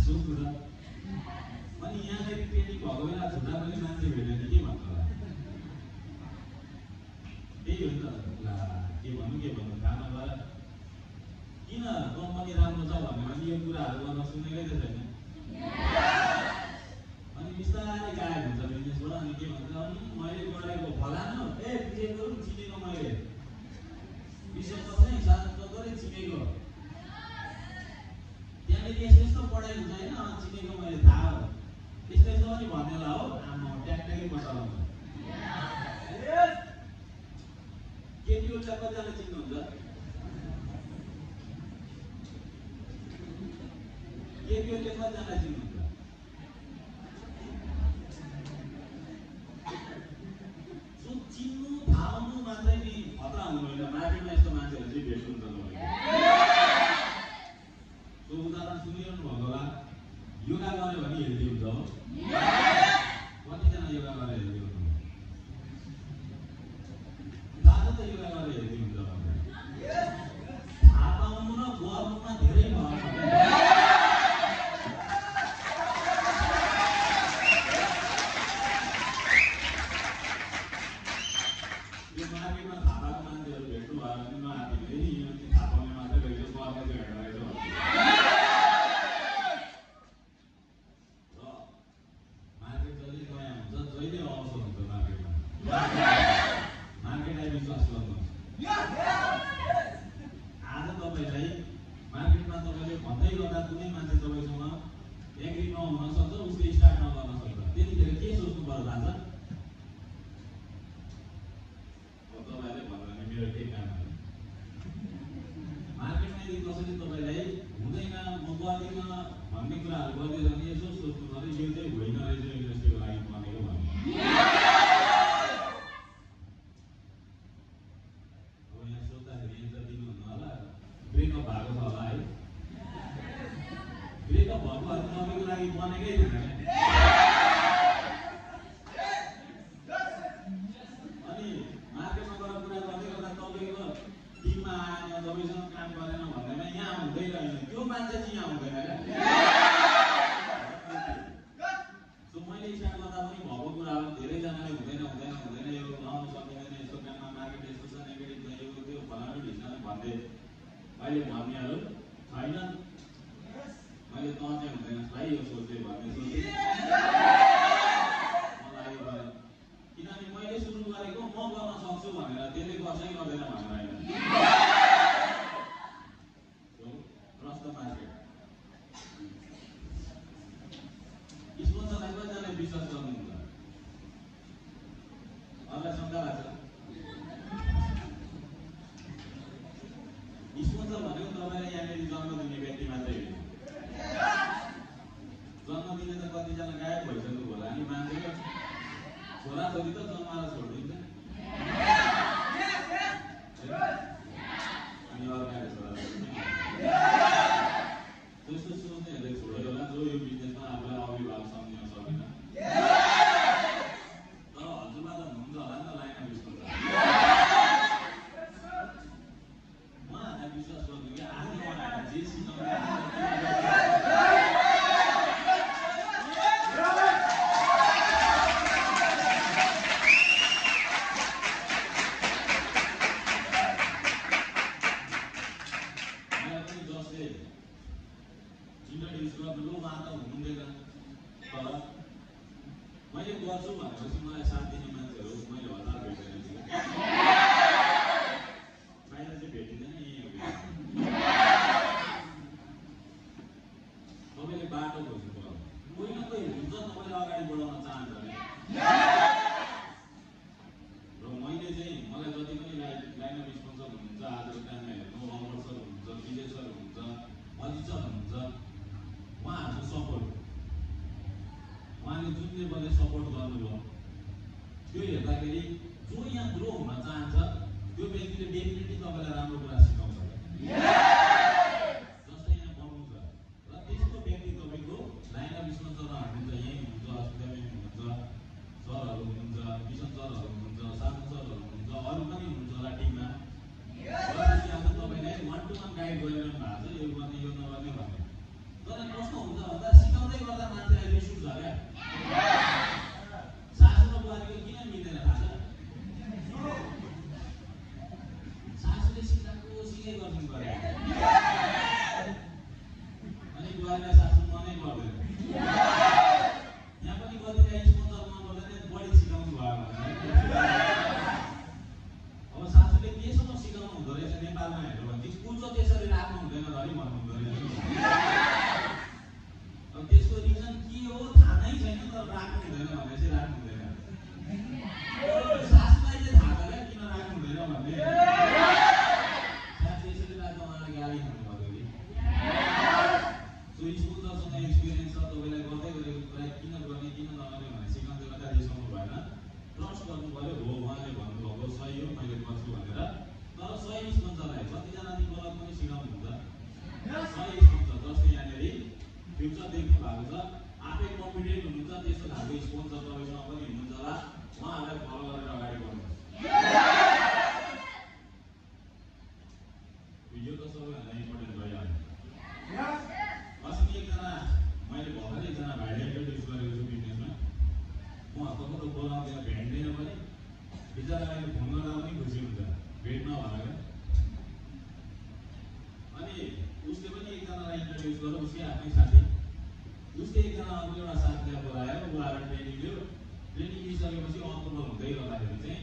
सोध्नु त। अनि यहाँनिर ट्रेनिङ भएको बेला छुट्टा पनि मान्छे भेट्यो भने के भन्छ होला? त्यही हो नि त। के भन्नु थाहा नभएर किन कम्पनी राम्रो छ भन्यो भने यो कुराहरू गर्न सुनेकै त छैन। अनि बिस्तारै गायब हुन्छ बिजनेसबाट। अनि के भन्छ, मैले गरेको फलानु बुझेको चिनेको मैले विशेष चाहिँ साधन गरे चिनेको त्यहाँनिर यस्तो पढाइ हुन्छ होइन, चिनेको मैले थाहा हो यस्तो पनि भन्नेला हो। आमा ट्याक्कै बसाल्छ। केटीहरूलाई कतिजना चिन्नुहुन्छ? केटीहरूले कतिजना चिन्नुहुन्छ? चिन्नु थाहा हुनु मात्रै नि खतरा हुनु होइन। मार्केटमा यस्तो मान्छेहरू चाहिँ भेट्नुहुन्छ तपाईँले। त्यो उदाहरण सुनिरहनु भएको होला। योगा गऱ्यो भने हेल्दी हुन्छ हो। कतिजना योगा गरेर हेल्दी हुन्छ? थाहा त योगा गरेर हेल्दी हुन्छ भनेर। थाहा पाउनु र गर्नुमा धेरै फरक छ। यो मार्केटमा थाहा पाएको मान्छेहरू भेट्नु भयो भने नआतिले नि यो थाहा पाउने मात्रै रहेछ, गर्ने चाहिँ भेट्दो रहेछ। मार्केट जहिले नयाँ हुन्छ, जहिले अवसर हुन्छ मार्केटमा। मार्केटलाई विश्वास गर्नुहोस्। आज तपाईँलाई मार्केटमा तपाईँले भन्दै गर्दा कुनै मान्छे तपाईँसँग एग्री नहुन सक्छ, उसले स्टार्ट नगर्न सक्छ। त्यतिखेर के सोच्नु पर्छ थाहा छ? तपाईँले भन्नु भने मेरो केही काम होइन। मार्केटमा यदि कसैले तपाईँलाई हुँदैन म गर्दिनँ भन्ने कुराहरू गर्दैछ भने यसो सोच्नु पर्यो, यो चाहिँ होइन रहेछ इन्डस्ट्रीको लागि बनेको भन्नु। अब यहाँ सोद्धाखेरि एन्सर दिनुहुन्न होला। ब्रेकअप भएको छ होला है? ब्रेकअप भएकोहरू तपाईँको लागि बनेकै थिएन। अनि मार्केटमा गएर कुरा गर्दै गर्दा तपाईँको टिममा आएन, तपाईँसँग काम गरेन भन्दैमा यहाँ हुँदै रहेन। त्यो मान्छे चाहिँ यहाँ हुँदैन क्या। मैले स्टार्ट गर्दा पनि भएको कुरा हो। धेरैजनाले हुँदैन यो लाउनु सकिँदैन, यस्तो काममा मार्केट यस्तो छ, नेगेटिभ छ, यो त्यो फलानु ढिस्कानु भन्दै अहिले भन्नेहरू छैन। मैले त चाहिँ हुँदैन भाइ यो सोच्दै भन्ने सोचेँ मलाई यो भयो। किनभने मैले सुरु गरेको म गर्न सक्छु भनेर, त्यसले कसै गर्दैन भनेर होइन। Trust the market. स्पोन्सरलाई कतिजनाले विश्वास गर्नुहुन्छ? अरूलाई शङ्का लाग्छ? स्पोन्सर भनेको तपाईँलाई यहाँनिर जन्म दिने व्यक्ति मात्रै हो। जन्म दिने त कतिजना गायब भइसक्नु होला। अनि मान्छेको छोराछोरी त जन्माएर छोडिदिन्छ। अनि अर्काले छोराछोरी त्यस्तो सोच्नेहरूले छोड्यो होला, जो यो बिजनेसमा आफूलाई अभिभावक सम्झिन सकेन। तर हजुरमा त हुन्छ होला नि त लाइन अफ स्पोन्सर। उहाँहरूलाई विश्वास गर्नु कि आज उहाँहरूलाई जे सिकाउने इन्ट्रोड्युस गर्नु उहाँ त हुनुहुँदैन। तर मैले गर्छु भनेपछि मलाई साथ दिने मान्छेहरू मैले हजार भेटेको छु। बाहिर चाहिँ भेटिँदैन, यहीँ हो। तपाईँले बाटो खोज्नु पर्यो। कोही न कोही हुन्छ तपाईँले अगाडि बढाउन चाहन्छ भने। र मैले चाहिँ मलाई जति पनि लाइन अफ स्पोन्सर हुनुहुन्छ, आजको टाइममा हेर्नु अमर सर हुनुहुन्छ, विजय सर हुनुहुन्छ, अजित सर हुनुहुन्छ, उहाँहरूको सपोर्ट, उहाँले जुन लेभलले सपोर्ट गर्नुभयो त्यो हेर्दाखेरि जो यहाँ ग्रो हुन चाहन्छ त्यो व्यक्तिले डेफिनेटली तपाईँलाई राम्रो कुरा सिकाउँछ। जस्तै यहाँ बनाउँछ र त्यस्तो व्यक्ति तपाईँको लाइन अफ स्पोन्सरमा हुनुहुन्छ, यहीँ हुनुहुन्छ, हस्पिटलमै हुनुहुन्छ, सरहरू हुनुहुन्छ, मिसन सरहरू हुनुहुन्छ, साथी सरहरू हुनुहुन्छ, अरू पनि हुनुहुन्छ होला टिममा। गरिरहनु भएको छ, यो गर्ने यो नगर्ने भन्ने। तर कस्तो हुन्छ भन्दा सिकाउँदै गर्दा मान्छेलाई रिस उठ्छ क्या। सासु र बुहारीको किन मिल्दैन थाहा छ? सासूले सिकाएको सिकाइ गर्छन् गरे अनि बुहारीलाई सासु मनै पर्दैन। यहाँ पनि कतिलाई स्पोन्सर मन पर्दैन, बढी सिकाउनु भयो भने अब सासूले केसम्म सिकाउनु हुँदो रहेछ नेपालमा हेर्नु भने स्कुल चाहिँ त्यसरी राख्नु हुँदैन धरि भन्नु हुँदो रहेछ। अब त्यसको रिजन के हो थाहा नै छैन, तर राख्नु हुँदैन भने चाहिँ राख्नु हुँदैन। सासूलाई चाहिँ थाहा छ क्या किन राख्नु हुँदैन भन्ने। सासू यसरी राख्दा उहाँलाई गाली खानु पर्यो कि सो स्कुलसँग एक्सपिरियन्स छ, तपाईँलाई गर्दै गरेको कुरा किन गर्ने किन नगर्ने भनेर सिकाउँदै गर्दा रिसाउनु भएन, ट्रस्ट गर्नु पर्यो। हो उहाँले भन्नुभएको सही हो, मैले गर्छु भनेर। तर सही स्पोन्सरलाई कतिजनाले गलत पनि सिकाउनु हुन्छ। सही स्पोन्सर जसले यहाँनिर फ्युचर देख्नु भएको छ, आफै कम्पिटेन्ट हुनुहुन्छ, त्यस्तो खालको स्पोन्सर तपाईँसँग पनि हुनुहुन्छ होला, उहाँहरूलाई फलो गरेर अगाडि बढ्नुहोस्। यो त सबैभन्दा इम्पोर्टेन्ट भइहाल्यो। अस्ति एकजना मैले भर्खरै एकजना भाइले इन्ट्रोड्युस गरेको छु बिजनेसमा, उहाँहरूको त बोलाउँदैन भेट्दैन पनि, बिचरा अहिले फोन गर्दा पनि खुसी हुन्छ भेट्न भनेर। अनि उसले पनि एकजनालाई इन्ट्रोड्युस गर्यो, उसकै आफ्नै साथी। उसले एकजना अर्को एउटा साथीलाई बोलायो, बोलाएर ट्रेनिङ दियो। ट्रेनिङ दिइसकेपछि अप्रुभल हुँदै गर्दाखेरि चाहिँ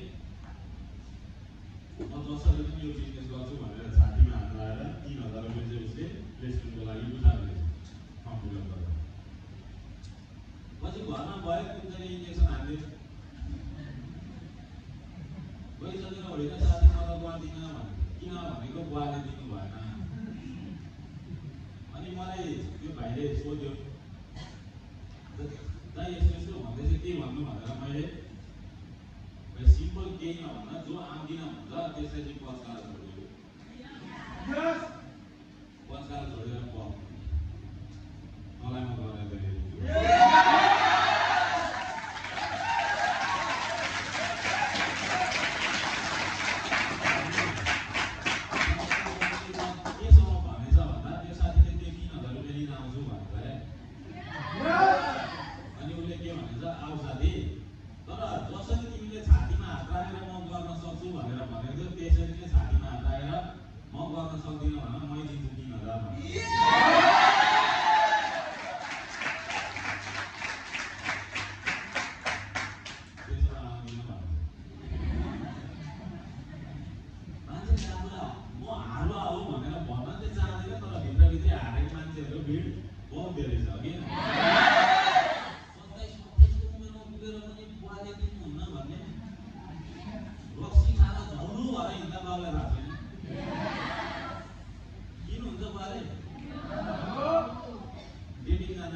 म जसरी पनि यो बिजनेस गर्छु भनेर छातीमा हात लगाएर 3000 रुपियाँ चाहिँ उसले प्लेसमेन्टको लागि बुझाएको रहेछ फर्म फिलअप गरेर। पछि घरमा भयो कुन चाहिँ इन्जेक्सन हान्दियो गइसकेर होइन साथी मलाई बुवा दिन भने किन भनेको बुवाले दिनु भएन। अनि मलाई त्यो भाइले सोध्यो दाइ यस्तो यस्तो भन्दैछ के भन्नु भनेर मैले सिम्पल केही नभन्दा जो आउँदिन भन्छ त्यसलाई चाहिँ पचकार छोडिदियो। पचकार छोडेर मलाई म गरेर केसम्म भनेछ भन्दा त्यो साथीले त्यो 3000 रुपियाँ लिन आउँछु भनेर अनि उसले के भन्छ आऊ साथी, तर जसरी तिमीले छातीमा हात राखेर म गर्न सक्छु भनेर भनेको थियो त्यसरी चाहिँ छातीमा हात राखेर म गर्न सक्दिनँ भनेर मै दिन्छु 3000 मान्छे राम्रो म हारुवा हो भनेर भन्न चाहिँ चाहँदैन, तर भित्रभित्रै हारेको मान्छेहरू भिड बहुत धेरै छ कि 27-28 उमेरमा पुगेर पनि बुवाले दिनुहुन्न भन्ने रक्सी खाएर झौलु भएर हिँड्दा बाबुलाई थाहा छैन किन हुन्छ बुवाले डेटिङ जान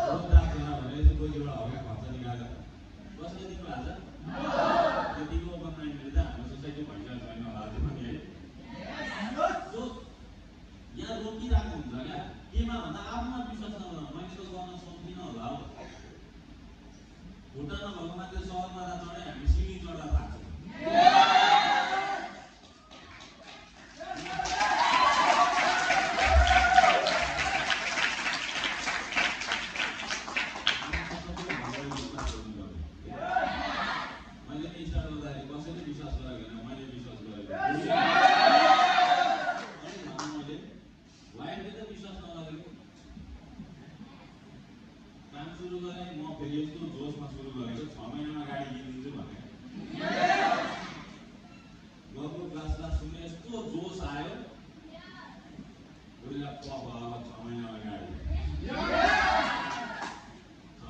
रोग राख्दैन भनेर चाहिँ कोहीबाट हरेक खर्च निकालेर कसले दिनु भएको छ त्यतिको ओपन माइन्डले त हाम्रो सोसाइटी भइसकेको छैन होला त्यो पनि है। यहाँ रोकिरहेको हुन्छ क्या केमा भन्दा आफूमा विश्वास नगर मैले त गर्न सक्दिनँ होला हो। खुट्टा नभएको मान्छे सहरमा चढे हामी सिँढी चढ्दा थाक्छ। मैले नि स्टार्ट गर्दाखेरि कसैले विश्वास गरेको छैन, मैले विश्वास गरेको मैले वाइफले त विश्वास नगरेको काम सुरु गरेँ। म फेरि यस्तो जोसमा सुरु गरेको 6 महिनामा गाडी किनिदिन्छु भनेर गएको क्लास सुने यस्तो जोस आयो उसलाई 6 महिनामा गाडी 6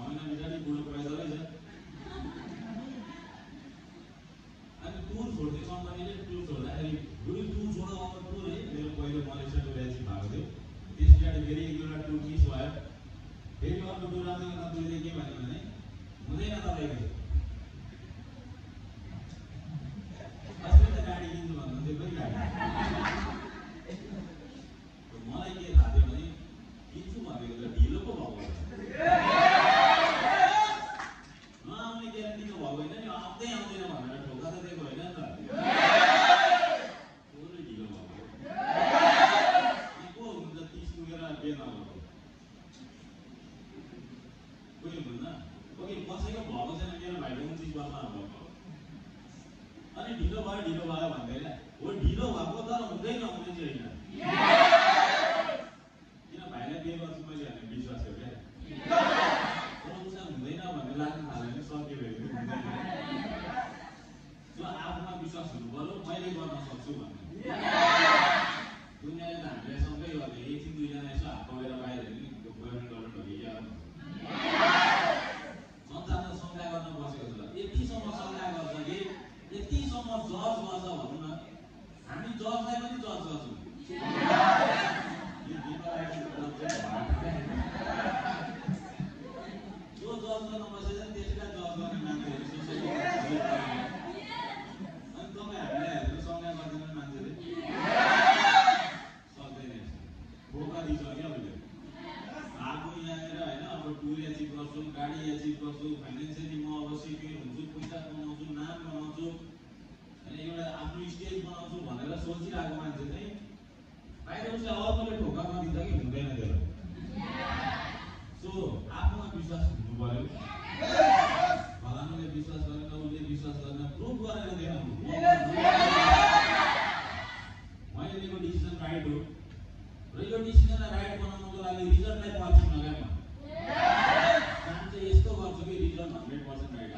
महिना पछाडि बुढो पैसा रहेछ। अनि टुर छोड्थ्यो कम्पनीले, टुर छोड्दाखेरि टुर छोडो अब टुर है मेरो पहिलो मलेसिया टुर एजेन्सी भएको थियो। त्यस पछाडि फेरि एक दुईवटा टुर मिस भयो, फेरि अर्को टुर आउँदै गर्दा टुरले के भन्यो भने हुँदैन तपाईँको अस्ति त गाडी किन्छु भन्नुहुन्थ्यो फेरि गाडी मलाई के थाहा थियो भने किन्छु भनेको त ढिलो पो भएको तर हुँदैन हुने चाहिँ होइन किन भाइलाई बिहे गर्छु मैले भन्ने विश्वास हो क्या तर उसलाई हुँदैन भन्ने लाग्नु थाल्यो भने सक्यो भने हुँदैन जो आफूमा विश्वास हुनु पर्यो मैले गर्न सक्छु भन्ने दुनियाँले त हामीलाई सबै गर्ने एकछिन दुईजना यसो हात पगेर बाहिर हेर्ने त्यो बोयफ्रेन्ड गर्लफ्रेन्ड हो कि क्या संसारमा शङ्का गर्न बसेको छ यतिसम्म शङ्का गर्छ कि यतिसम्म जज गर्छ भनौँ न हामी जजलाई पनि जज गर्छौँ जो जज गर्न बसेछ त्यसलाई जज गर्ने मान्छेहरू अनि तपाईँ हामीलाई हेरेर शङ्का गर्दैन मान्छेले सक्दैन बोका दिन्छ क्या उसले आफू यहाँनिर होइन अब टुर एचिभ गर्छु गाडी एचिभ गर्छु फाइनेन्सियली म अब सिक्योर हुन्छु पैसा कमाउँछु नाम बनाउँछु होइन एउटा आफ्नो स्टेज बनाउँछु भनेर सोचिरहेको मान्छे चाहिँ बाहिर उसलाई अर्कोले ढोका नदिन्छ कि हुँदैन त्यो सो आफूमा विश्वास हुनु पर्यो फलानुले विश्वास गरेन उसले विश्वास गरेन प्रुभ गरेर देखाउनु मैले लिएको डिसिजन राइट हो र यो डिसिजनलाई राइट बनाउनुको लागि रिजल्टलाई पर्खिन्न क्या म काम चाहिँ यस्तो गर्छु कि रिजल्ट 100% राइट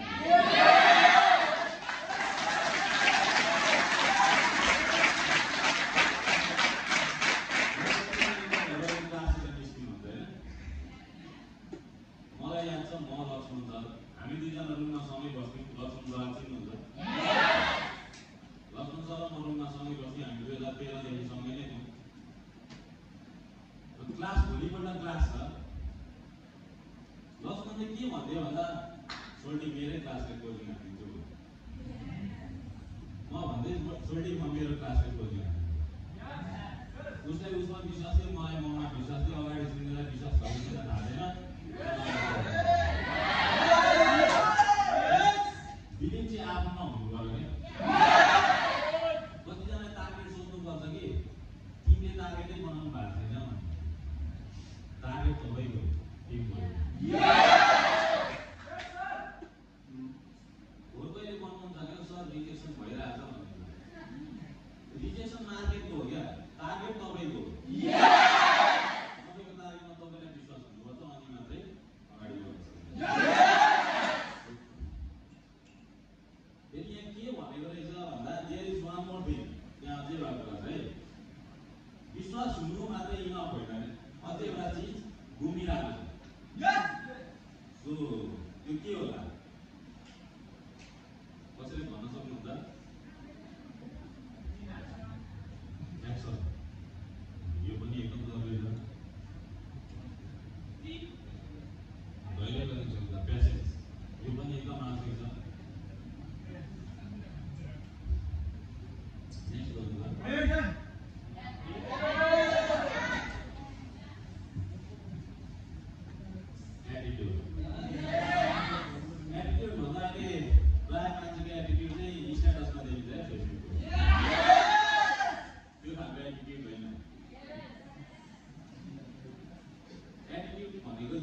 मलाई याद छ म लक्ष्मण सर हामी दुईजना रुममा सँगै बस्थ्यौँ लक्ष्मण सर चिन्नुहुन्छ लक्ष्मण सर र म रुममा सँगै बस्थ्यौँ हामी 2013 देखि सँगै नै थियौँ क्लास भोलिपल्ट क्लास छ लक्ष्मणले के भन्थ्यो भन्दा सोल्टी मेरै क्लासले कोचिङ हालिदिन्छु म भन्दै सोल्टी म मेरो क्लासले कोचिङ हालिदिन्छु उसलाई उसमा विश्वास थियो मलाई ममा विश्वास थियो अगाडि सुन्नेलाई विश्वास भएको छैन थाहा बिलिङ चाहिँ आफूमा हुनु पर्यो क्या कतिजना टार्गेट सोध्नुपर्छ कि तिमीले टार्गेटै बनाउनु भएको छैन टार्गेट तपाईँको टिमको कोहीले बनाउनुहुन्छ क्या सर रिजेक्सन भइरहेछ भन्ने रिजेक्सन मार्केटको हो क्या टार्गेट तपाईँको तपाईँको टार्गेटमा तपाईँलाई विश्वास हुनुपर्छ अनि मात्रै अगाडि बढ्छ फेरि यहाँ के भनेको रहेछ भन्दा there is one more thing त्यहाँ अझै भएको छ है विश्वास हुनु मात्रै इनफ होइन अझै एउटा चिज घुमिरहेको छ सो त्यो के होला कसैले भन्न सक्नुहुन्छ एक्सन यो पनि एकदम जरुरी छ धैर्य गर्ने क्षमता पेसेन्स यो पनि एकदम आवश्यक छ नेक्स्ट गर्नु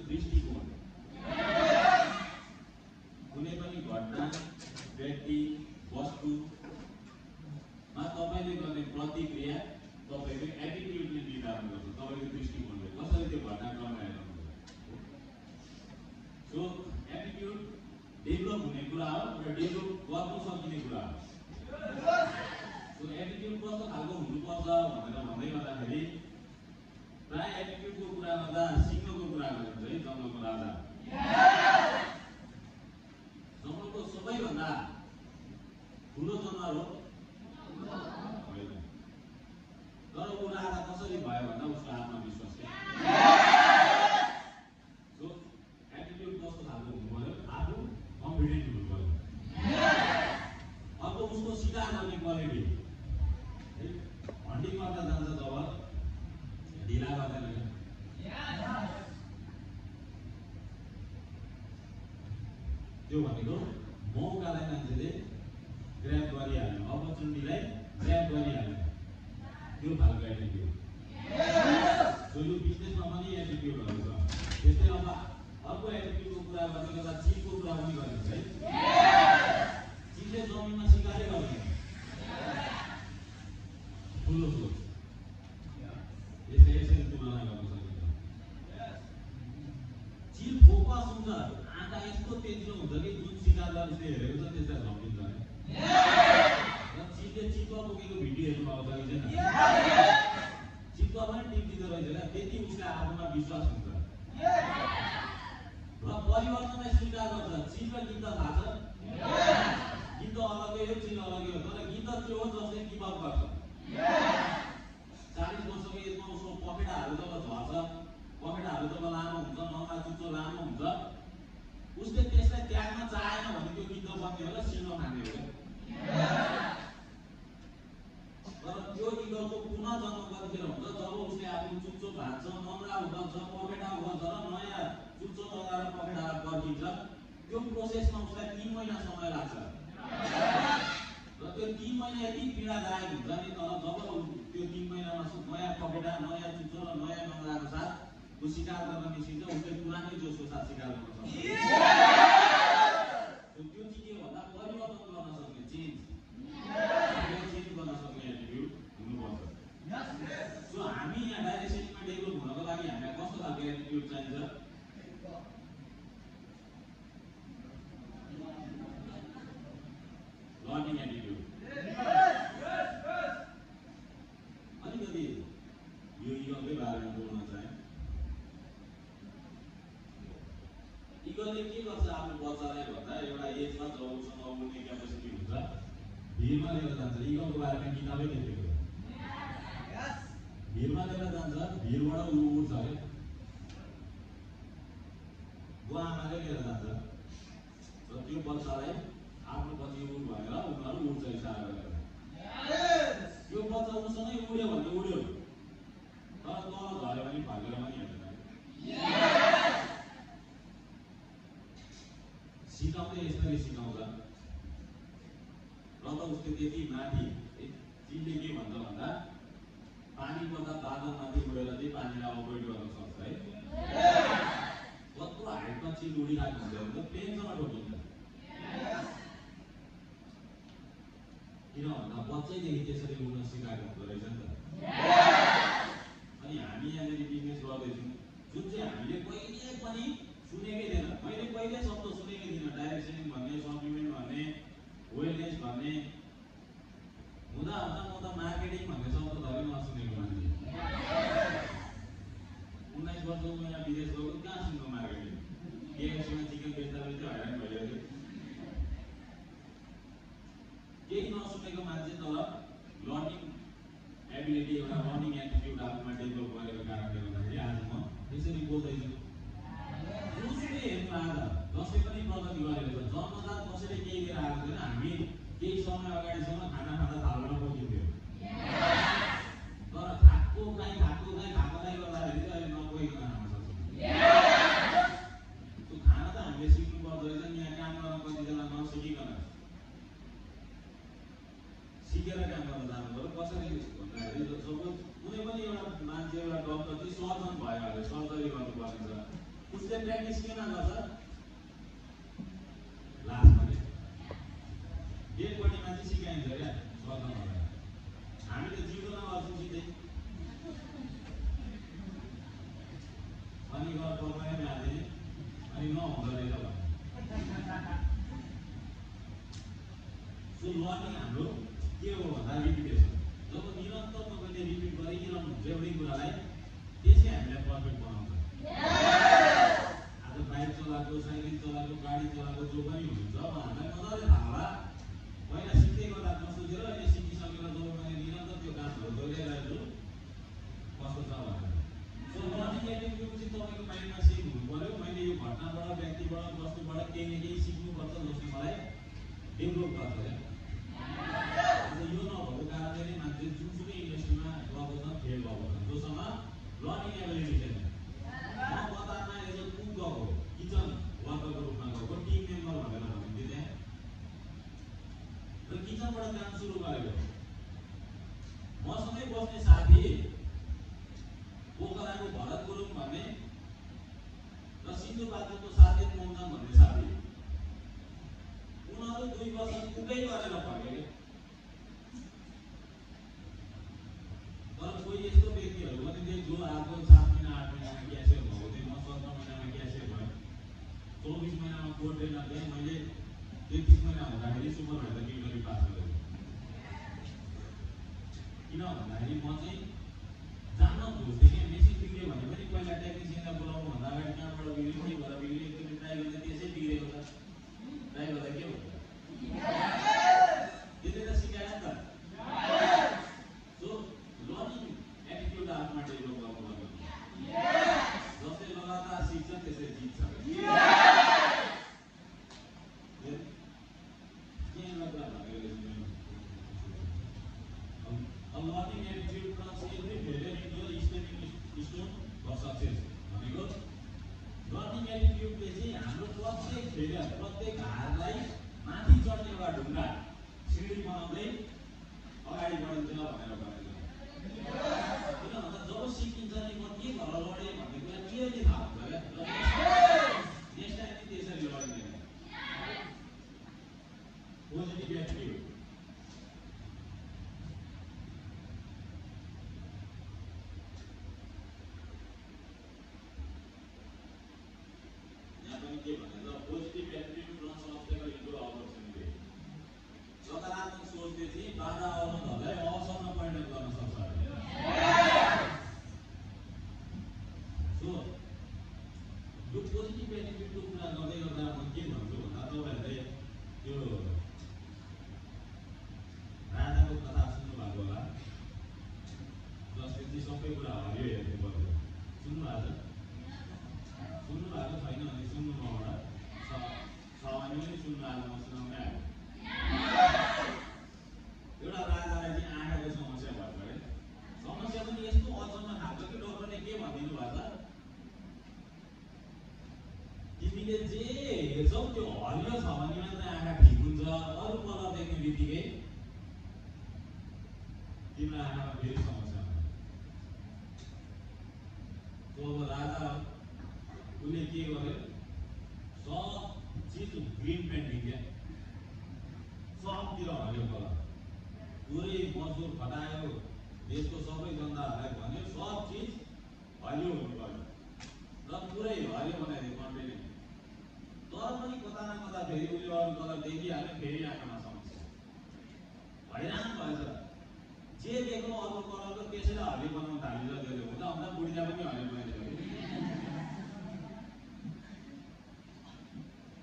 दृष्टिकोण कुनै पनि घटना व्यक्ति वस्तुमा तपाईँले गर्ने प्रतिक्रिया तपाईँको एटिट्युडले निर्धारण गर्छ तपाईँको दृष्टिकोणले कसरी त्यो घटनाक्रमलाई हेर्नुहुन्छ सो एटिट्युड डेभलप हुने कुरा हो र डेभलप गर्न सकिने कुरा हो सो एटिट्युड कस्तो खालको हुनुपर्छ भनेर भन्दै गर्दाखेरि प्राय एटिट्युडको कुरा गर्दा सिंहको कुरा गरिन्छ है जङ्गलको राजा जङ्गलको सबैभन्दा ठुलो जनावर हो होइन तर ऊ राजा कसरी भयो भन्दा उसको आत्मविश्वास सो एटिट्युड कस्तो खालको हुनु पर्यो आफू कम्पिटेन्ट हुनु पर्यो अर्को उसको सिकार गर्ने क्वालिटी हन्डिङ गर्दा जान्छ जब ढिला गर्दैन त्यो भनेको मौकालाई मान्छेले ग्र्याब गरिहाल्यो अपर्च्युनिटीलाई ग्र्याब गरिहाल्यो त्यो खालको एटिट्युड सो यो बिजनेसमा पनि एटिट्युडहरू छ त्यस्तै अब अर्को एटिट्युडको कुरा गर्ने बेला चिजको कुरा पनि गरिन्छ है चिजले जमिनमा सिकारै गर्दैन ठुलो सोच यसले तुलना गर्न सकिन्छ। चिल फोकस हुन्छ, आँखा यस्तो तेजिलो हुन्छ कि जुन शिकारलाई उसले हेरेको छ त्यसलाई झम्किन्छ नि। र चिलले चितुवा बोकेको भिडियो हेर्नु भएको छ कि छैन? चितुवा पनि टिप्दिँदो रहेछ क्या, त्यति उसले आफूमा विश्वास हुन्छ र परिवर्तनलाई स्वीकार गर्छ। चिल र गिद्ध थाहा छ, गिद्ध अलग्गै हो, चिल अलग्गै हो, तर गिद्ध त्यो हो जसले गिभअप गर्छ। 40 वर्षको एजमा उसको पखेटाहरू जब झर्छ, पखेटाहरू जब लामो हुन्छ, नङा चुच्चो लामो हुन्छ, उसले त्यसलाई त्याग्न चाहेन भने त्यो गिद्ध बन्ने हो र सिङ्गो खाने हो। तर त्यो इगलको पुनः जन्म कतिखेर हुन्छ? जब उसले आफ्नो चुच्चो भाँच्छ, नङ्गा उठाउँछ, पखेटा उठाउँछ र नयाँ चुच्चो लगाएर पखेटा पर्खिन्छ। त्यो प्रोसेसमा उसलाई 3 महिना समय लाग्छ र त्यो 3 महिना यति पीडादायक हुन्छ नि। तर जब त्यो 3 महिनामा नयाँ पखेटा, नयाँ चुच्चो र नयाँ नङ्गाको साथ ऊ शिकार गर्न निस्किन्छ, उसले पुरानै जोसको साथ शिकार गर्न सक्छ। त्यो चाहिँ के भन्दा परिवर्तन गर्न सक्ने, चेन्ज गर्न सक्ने एटिट्युड हुनुपर्छ। सो हामी यहाँ डाइरेक्सनमा डेभलप हुनको लागि हामीलाई कस्तो खालको एटिट्युड चाहिन्छ? Learning attitude. अलिकति यो इगलकै बारेमा बोल्न चाहे। इगलले के गर्छ आफ्नो बच्चालाई भन्दा एउटा एजमा जब उसँग उड्ने क्यापेसिटी हुन्छ, भिरमा लिएर जान्छ। इगलको बारेमा किताबै लेखेको हो। भिरमा लिएर जान्छ, भिरबाट ऊ उड्छ अरे, बुवा आमाले लिएर जान्छ र त्यो बच्चालाई आफ्नो पछि उड भनेर उनीहरू उड्छ इसारा गरेर। त्यो बच्चा उसँगै उड्यो भने उड्यो, तर तल झऱ्यो भने फर्केर पनि हेर्दैन। सिकाउँदै यसरी सिकाउँछ र त उसले त्यति माथि। चिलले के भन्छ भन्दा पानी पर्दा बादलमाथि उडेर चाहिँ पानीलाई अभोइड गर्न सक्छ है। कत्रो हाइटमा चिल उडिरहेको हुन्छ भने त प्लेनसँग ठोकिन्छ। किन भन्दा बच्चैदेखि त्यसरी उड्न सिकाएको हुँदो रहेछ नि त। अनि हामी यहाँनिर बिजनेस गर्दैछौँ, जुन चाहिँ हामीले कहिले पनि सुनेकै थिएन। मैले कहिले शब्द सुनेकै थिइनँ, डाइरेक्सनिङ भन्ने, सप्लिमेन्ट भन्ने, वेलनेस भन्ने। हुँदा हुँदा म त मार्केटिङ भन्ने शब्द धरि नसुनेको मान्छे। 19 वर्षको म यहाँ विदेश गएको, कहाँ सुन्नु मार्केटिङ? केएफसीमा चिकन बेच्दा बेच्दै हैरान भइरहेको थियो। केही नसुनेको मान्छे, तर लर्निङ एबिलिटी, एउटा लर्निङ एटिट्युड आफूमा डेभलप गरेको कारणले गर्दाखेरि आज म यसरी बोल्दैछु। जुनसुकै हेर्नु आज जसले पनि प्रगति गरेको छ, जन्मजात कसैले केही लिएर आएको छैन। हामी केही समय अगाडिसम्म खाना खाँदा थाल्न पोखिन्थ्यो, तर खाएको काहीँ खाएकोलाई गर्दाखेरि चाहिँ अहिले नपोखिकन खान सक्छौँ। त्यो खाना त हामीले सिक्नु पर्दो रहेछ नि। यहाँ काम गर्न कतिजना नसिकिकन सिकेर काम गर्न जानु पर्यो। कसरी भन्दाखेरि सपोज कुनै पनि एउटा मान्छे, एउटा डक्टर चाहिँ सर्जन भयो अरे, सर्जरी गर्नुपर्ने छ, उसले प्र्याक्टिस केमा गर्छ? लास्टमा डेड बडीमा चाहिँ सिकाइन्छ क्या सर्जनहरूलाई। हामी त जिउँदोमा गर्छौँ सिधै, अनि गएर पकाएर हालिदिने, अनि नहुँदो रहेछ भन्ने। सो लर्निङ हाम्रो के हो भन्दा रिपिटेसन। जब निरन्तर तपाईँले रिपिट गरिरहनु हुन्छ एउटै कुरालाई, त्यसै हामीलाई पर्फेक्ट बनाउँछ। आज बाइक चलाएको, साइकल चलाएको, गाडी चलाएको जो पनि हुनुहुन्छ, हामीलाई मजाले थाहा होला पहिला सिक्दै गर्दा कस्तो थियो र अहिले सिकिसकेर जब मैले निरन्तर त्यो कामहरू गरिरहेको छु कस्तो छ भनेर। सो लर्निङ एटिट्युड चाहिँ तपाईँको माइन्डमा सेम हुनु पर्यो। मैले यो घटनाबाट, व्यक्तिबाट, वस्तुबाट केही न केही सिक्नुपर्छ जसले मलाई डेभलप गर्छ क्या। यो नभएको कारणले नै मान्छे जुनसुकै इन्डस्ट्रीमा गएको छ, फेल भएको छ, जोसँग लर्निङ एबिलिटी छैन। म बजारमा एज अ कुक गएको, किचन वर्करको रूपमा गएको, टिम मेम्बर भनेर भनिन्थ्यो त्यहाँ, र किचनबाट काम सुरु गरेको। मसँगै बस्ने साथी पोखराको भरत गुरुङ भन्ने र सिन्धुपाल्चोकको साथी मोहन भन्ने साथी, उनीहरू 2 वर्ष कुकै गरेर फर्के। जो आजकल 7 महिना 8 महिनामा क्यासियर भएको थिएँ, म 17 महिनामा क्यासियर भएँ। 24 महिनामा कोर्ट ट्रेन थिएँ, मैले 33 महिना हुँदाखेरि सुपरभाइजर ड्युटी पास गरेँ। किन भन्दाखेरि म चाहिँ जान्न खोज्थेँ कि मेसिन बिग्रियो भने पनि पहिला टेक्निसियनलाई बोलाउनु भन्दा अगाडि कहाँबाट बिग्रियो, के भएर बिग्रियो, एकचोटि ट्राई गर्दा त्यसै बिग्रेको छ, ट्राई गर्दा के हुन्छ, त्यसले त सिकाएन नि त। सो लर्निङ एटिट्युड आफूमा डेभलप गर्नुपर्छ। जसले लगातार सिक्छ त्यसले जित्छ। Learning attitude turns every failure into a stepping stone for success. भनेको लर्निङ एटिट्युडले चाहिँ हाम्रो प्रत्येक फेलियर, प्रत्येक हारलाई माथि चढ्ने एउटा ढुङ्गा, सिँढी बनाउँदै अगाडि बढिन्छ भनेर भनेको। किन भन्दा जब सिकिन्छ नि म के भएर लडेँ भन्ने कुरा क्लियरली थाहा हुन्छ क्या। नेक्स्ट टाइम चाहिँ त्यसरी लडिँदैन। Positive attitude. के भनेर positive attitude turns obstacle into opportunity. सकारात्मक सोचले चाहिँ बाधा अवरोधहरूलाई अवसरमा परिणत गर्न सक्छ। सो यो पोजिटिभ एटिट्युडको कुरा गर्दै गर्दा म के भन्छु भन्दा तपाईँहरूले त्यो राजाको कथा सुन्नु भएको होला, जसले चाहिँ सबै कुरा हरियो हेर्नु पर्यो। सुन्नु भएको छ? सुन्नु भएको छैन भने सुन्नु मबाट छ भने पनि सुन्नु आएको म सुनाउने आएको। एउटा राजालाई चाहिँ आँखाको समस्या भएको अरे। समस्या पनि यस्तो अचम्म खालको कि डक्टरले के भनिदिनु भएको छ, तिमीले जे हेर्छौ त्यो हरियो छ भने मात्रै आँखा ठिक हुन्छ, अरू कलर देख्ने बित्तिकै तिम्रो आँखामा फेरि समस्या हुन्छ। अब राजा उसले के गर्यो, सब चिज ग्रिन पेन्टिङ क्या, सबतिर हरियो कलर, पुरै मजदुर खटायो, देशको सबै जनताहरूलाई भन्यो सब चिज हरियो हुनु पर्यो र पुरै हरियो बनाइदियो कन्ट्रीले। तर पनि कता न कता फेरि उसले अरू कलर देखिहाल्यो, फेरि आँखामा समस्या, हैरान भएछ। जे देख्नु अरू कलरको त्यसैलाई हरियो बनाउनु थालेछ। त्यसले हुँदा हुँदा बुढीलाई पनि हरियो बनाइदियो।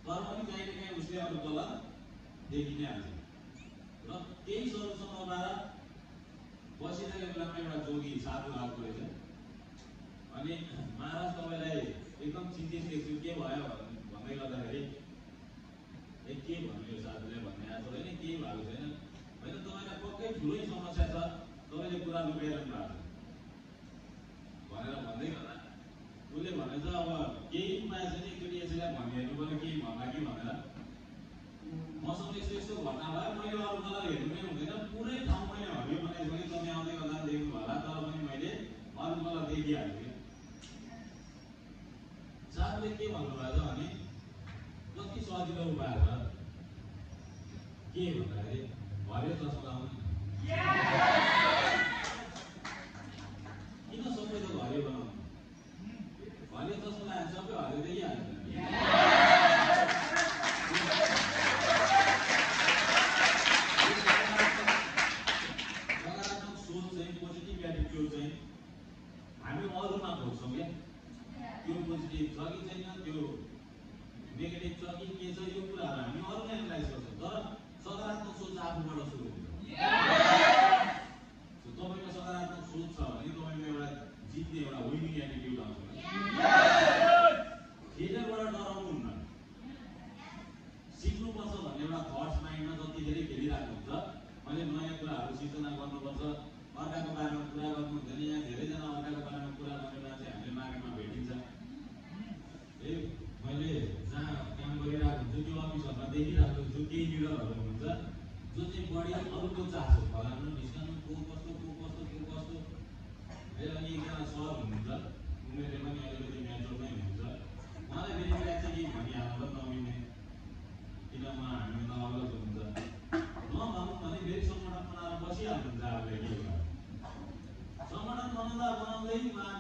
तर पनि कहीँ न कहीँ उसले अरू कलर देखि नै हाल्छ। र केही सरोसँग नपाएर बसिरहेको बेलामा एउटा जोगी साधु आएको रहेछ। अनि महाराज तपाईँलाई एकदम चिन्तित देख्छु, के भयो भन्दै गर्दाखेरि के भन्यो साधुले भन्ने आएको होइन, केही भएको छैन, होइन तपाईँलाई पक्कै ठुलै समस्या छ, तपाईँले कुरा लुकाइरहनु भएको छ भनेर भन्दै गर्दा उसले भनेछ अब केही उपाय छैन, एकचोटि यसैलाई भनिहेर्नु पर्यो केही भन्ला कि भनेर। मसँग यस्तो यस्तो घटना भयो, मैले अरू कलर हेर्नु नै हुँदैन, पुरै ठाउँ मैले हरियो बनाइसकेँ, तपाईँ आउँदै गर्दा देख्नु होला, तर पनि मैले अरू कलर देखिहाल्छु। साथले के भन्नुभएको छ भने कति सजिलो उपाय छ के भन्दाखेरि हरियो चस्मा लाउनु। किन सबै थोक हरियो बनाउनु? हरियो चस्मा लगाएर सबै हरियो देखिहाल्छ। सकारात्मक सोच चाहिँ, पोजिटिभ एटिट्युड चाहिँ हामी अरूमा खोज्छौँ क्या, त्यो पोजिटिभ छ कि छैन, त्यो नेगेटिभ छ कि के छ, यो कुराहरू हामी अरूलाई एनालाइज गर्छौँ। तर सकारात्मक सोच आफूबाट सुरु हुन्छ। तपाईँको सकारात्मक सोच छ भने तपाईँको एउटा जित्ने एउटा विनिङ एटिट्युड आउँछ। फेलियरबाट डराउनु हुन्न, सिक्नुपर्छ भन्ने एउटा थट्स माइन्डमा जतिखेर खेलिरहेको हुन्छ। मैले नयाँ कुराहरू सिर्जना गर्नुपर्छ, अर्काको बारेमा कुरा गर्नु हुँदैन। यहाँ धेरैजना अर्काको बारेमा कुरा गर्ने मान्छे हामीले मार्केटमा भेटिन्छ। मैले जहाँ काम गरिरहेको हुन्छु त्यो अफिसहरूमा देखिरहेको हुन्छु, केही लिडरहरू हुनुहुन्छ जो चाहिँ बढी अरूको चासो फलानु निस्कनु, को कस्तो अनि एकजना सर हुनुहुन्छ, उनीहरूले पनि अलिकति म्याचुर नै हुनुहुन्छ। उहाँलाई फेरि चाहिँ के भनिहाल्नु नमिल्ने, किन हामी नअलग हुनुहुन्छ, नभनौँ भने फेरि सङ्गठन बनाएर बसिहाल्नुहुन्छ। आफूले के गर्नु, सङ्गठन बनाउँदै उहाँले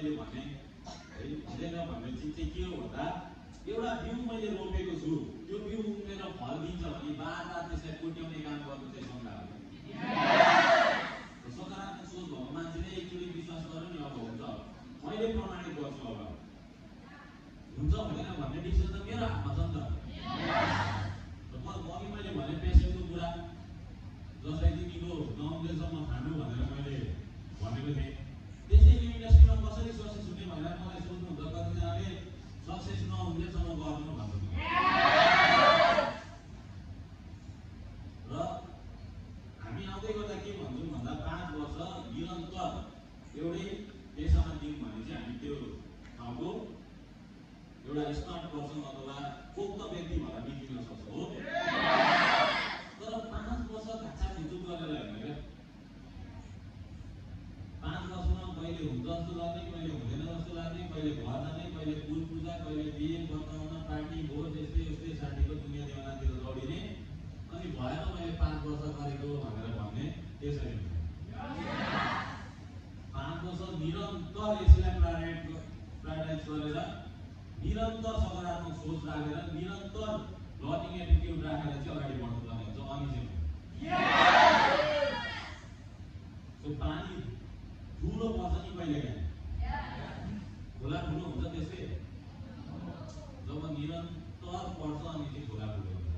मैले भने है हुँदैन भन्ने चिज चाहिँ के हो भन्दा एउटा बिउ मैले रोपेको छु त्यो बिउ उम्रेर फल दिन्छ भने बार त्यसलाई कोट्याउने काम गर्नु चाहिँ शङ्का हो। सकारात्मक सोच भएको मान्छेले एकचोटि विश्वास गर्नु नि अब हुन्छ मैले प्रमाणित गर्छु अब हुन्छ हुँदैन भन्ने डिसिजन त मेरो हातमा छ नि त। अघि मैले भने पेसेन्टको कुरा जसलाई तिमीको नहुँदैसम्म खानु भनेर मैले भनेको थिएँ त्यसै यो इन्डस्ट्रीमा कसरी सक्सेस हुने भनेर मलाई सोध्नुहुन्छ कतिजनाले सक्सेस नहुँदैसम्म गर्नु भन्नु र हामी आउँदै गर्दा के भन्छौँ भन्दा 5 वर्ष निरन्तर एउटै पेसामा दिउँ भने चाहिँ हामी त्यो ठाउँको एउटा स्मार्ट पर्सन अथवा पोक्त व्यक्ति भएर बिग्रिन सक्छौँ हो। तर 5 वर्ष घाँचा झुचुक गरेर हेर्ने क्या 5 वर्षमा कहिले हुन्छ जस्तो लाग्ने कहिले हुँदैन जस्तो लाग्ने कहिले घर जाने कहिले पूज पूजा कहिले बिहे बताउन पार्टी भोज यस्तै यस्तै साथीको दुनियाँ देवानातिर दौडिने अनि भएर मैले 5 वर्ष गरेको भनेर भन्ने त्यसरी 5 वर्ष निरन्तर यसलाई प्रायोरिटाइज गरेर निरन्तर सकारात्मक सोच राखेर निरन्तर लर्निङ एटिट्युड राखेर चाहिँ अगाडि बढ्नुपर्ने हुन्छ अनि चाहिँ पानी ठुलो पर्छ नि कहिलेकाहीँ खोला ठुलो हुन्छ त्यसै जब निरन्तर पर्छ अनि चाहिँ खोला ठुलो हुन्छ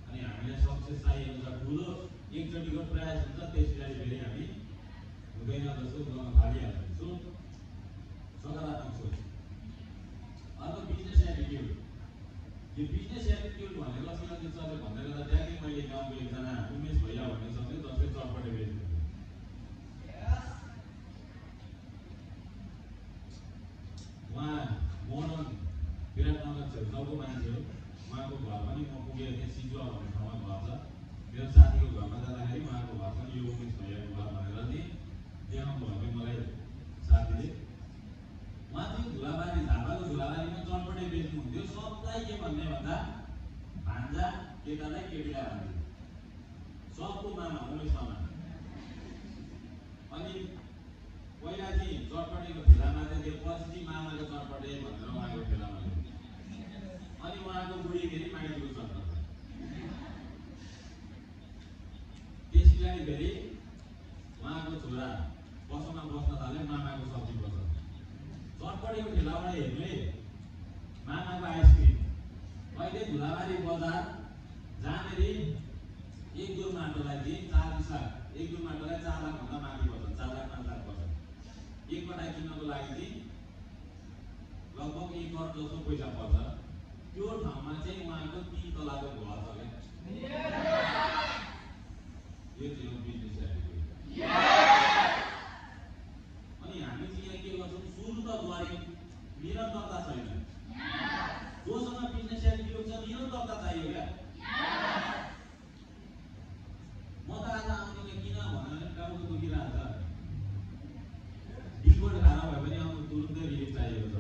अनि हामीलाई सक्सेस चाहिएको छ ठुलो एकचोटिको प्रयास हुन्छ त्यसलाई फेरि हामी हुँदैन जस्तो गर्न थालिहाल्छौँ। सो सकारात्मक सोच। अर्को बिजनेस एटिट्युड। यो बिजनेस एटिट्युड भनेको शिवजी सरले भन्दै गर्दा त्यहाँकै मैले गाउँको एकजना उमेश भैया भन्ने छ जसले चटपटे बेच्नु उहाँ मोहन विराटनगर छेउछाउको मान्छे हो। उहाँको घर पनि म पुगेको थिएँ सिजुवा भन्ने ठाउँमा घर छ। मेरो साथीको घरमा जाँदाखेरि उहाँको घर पनि यो उमेश भैयाको घर भनेर नि देखाउनु भयो मलाई साथीले। उहाँ चाहिँ धुलाबारी झापाको धुलाबारीमा चटपटे बेच्नुहुन्थ्यो। सबलाई के भन्ने भन्दा भान्जा केटालाई केटीलाई भन्थ्यो सबको मामा उमेश मामा। अनि पहिला चाहिँ चटपटेको ठेलामा चाहिँ त्यो पछि मामाको चटपटे भनेर उहाँको ठेलामा अनि उहाँको बुढी फेरि माइतीको चटपटे त्यस पछाडि फेरि उहाँको छोरा पसलमा बस्न थाले मामाको सब्जी पसल चटपटेको ठेलाबाट हेर्ने मामाको आइसक्रिम कहिले धुलाबारी बजार जहाँनेरि 1-2 माटोलाई चाहिँ 4 लाख 1-2 माटोलाई 4 लाखभन्दा माथि पर्छ 4 लाख 5 लाख पर्छ। एक पटा किन्नको लागि चाहिँ लगभग 1 करोड जस्तो पैसा पर्छ। त्यो ठाउँमा चाहिँ उहाँको 3 तलाको घर छ क्या। यो चाहिँ हो बिजनेस एटिट्युड। अनि हामी चाहिँ यहाँ के गर्छौँ सुरु त गऱ्यौँ निरन्तरता छैन। जोसँग बिजनेस एटिट्युड छ निरन्तरता चाहियो क्या। म त आज आउने किन भनेर टाउको दुखिरहेको छ डिपोर्ट खाना भए पनि आउनु तुरुन्तै रिलिफ चाहिएको छ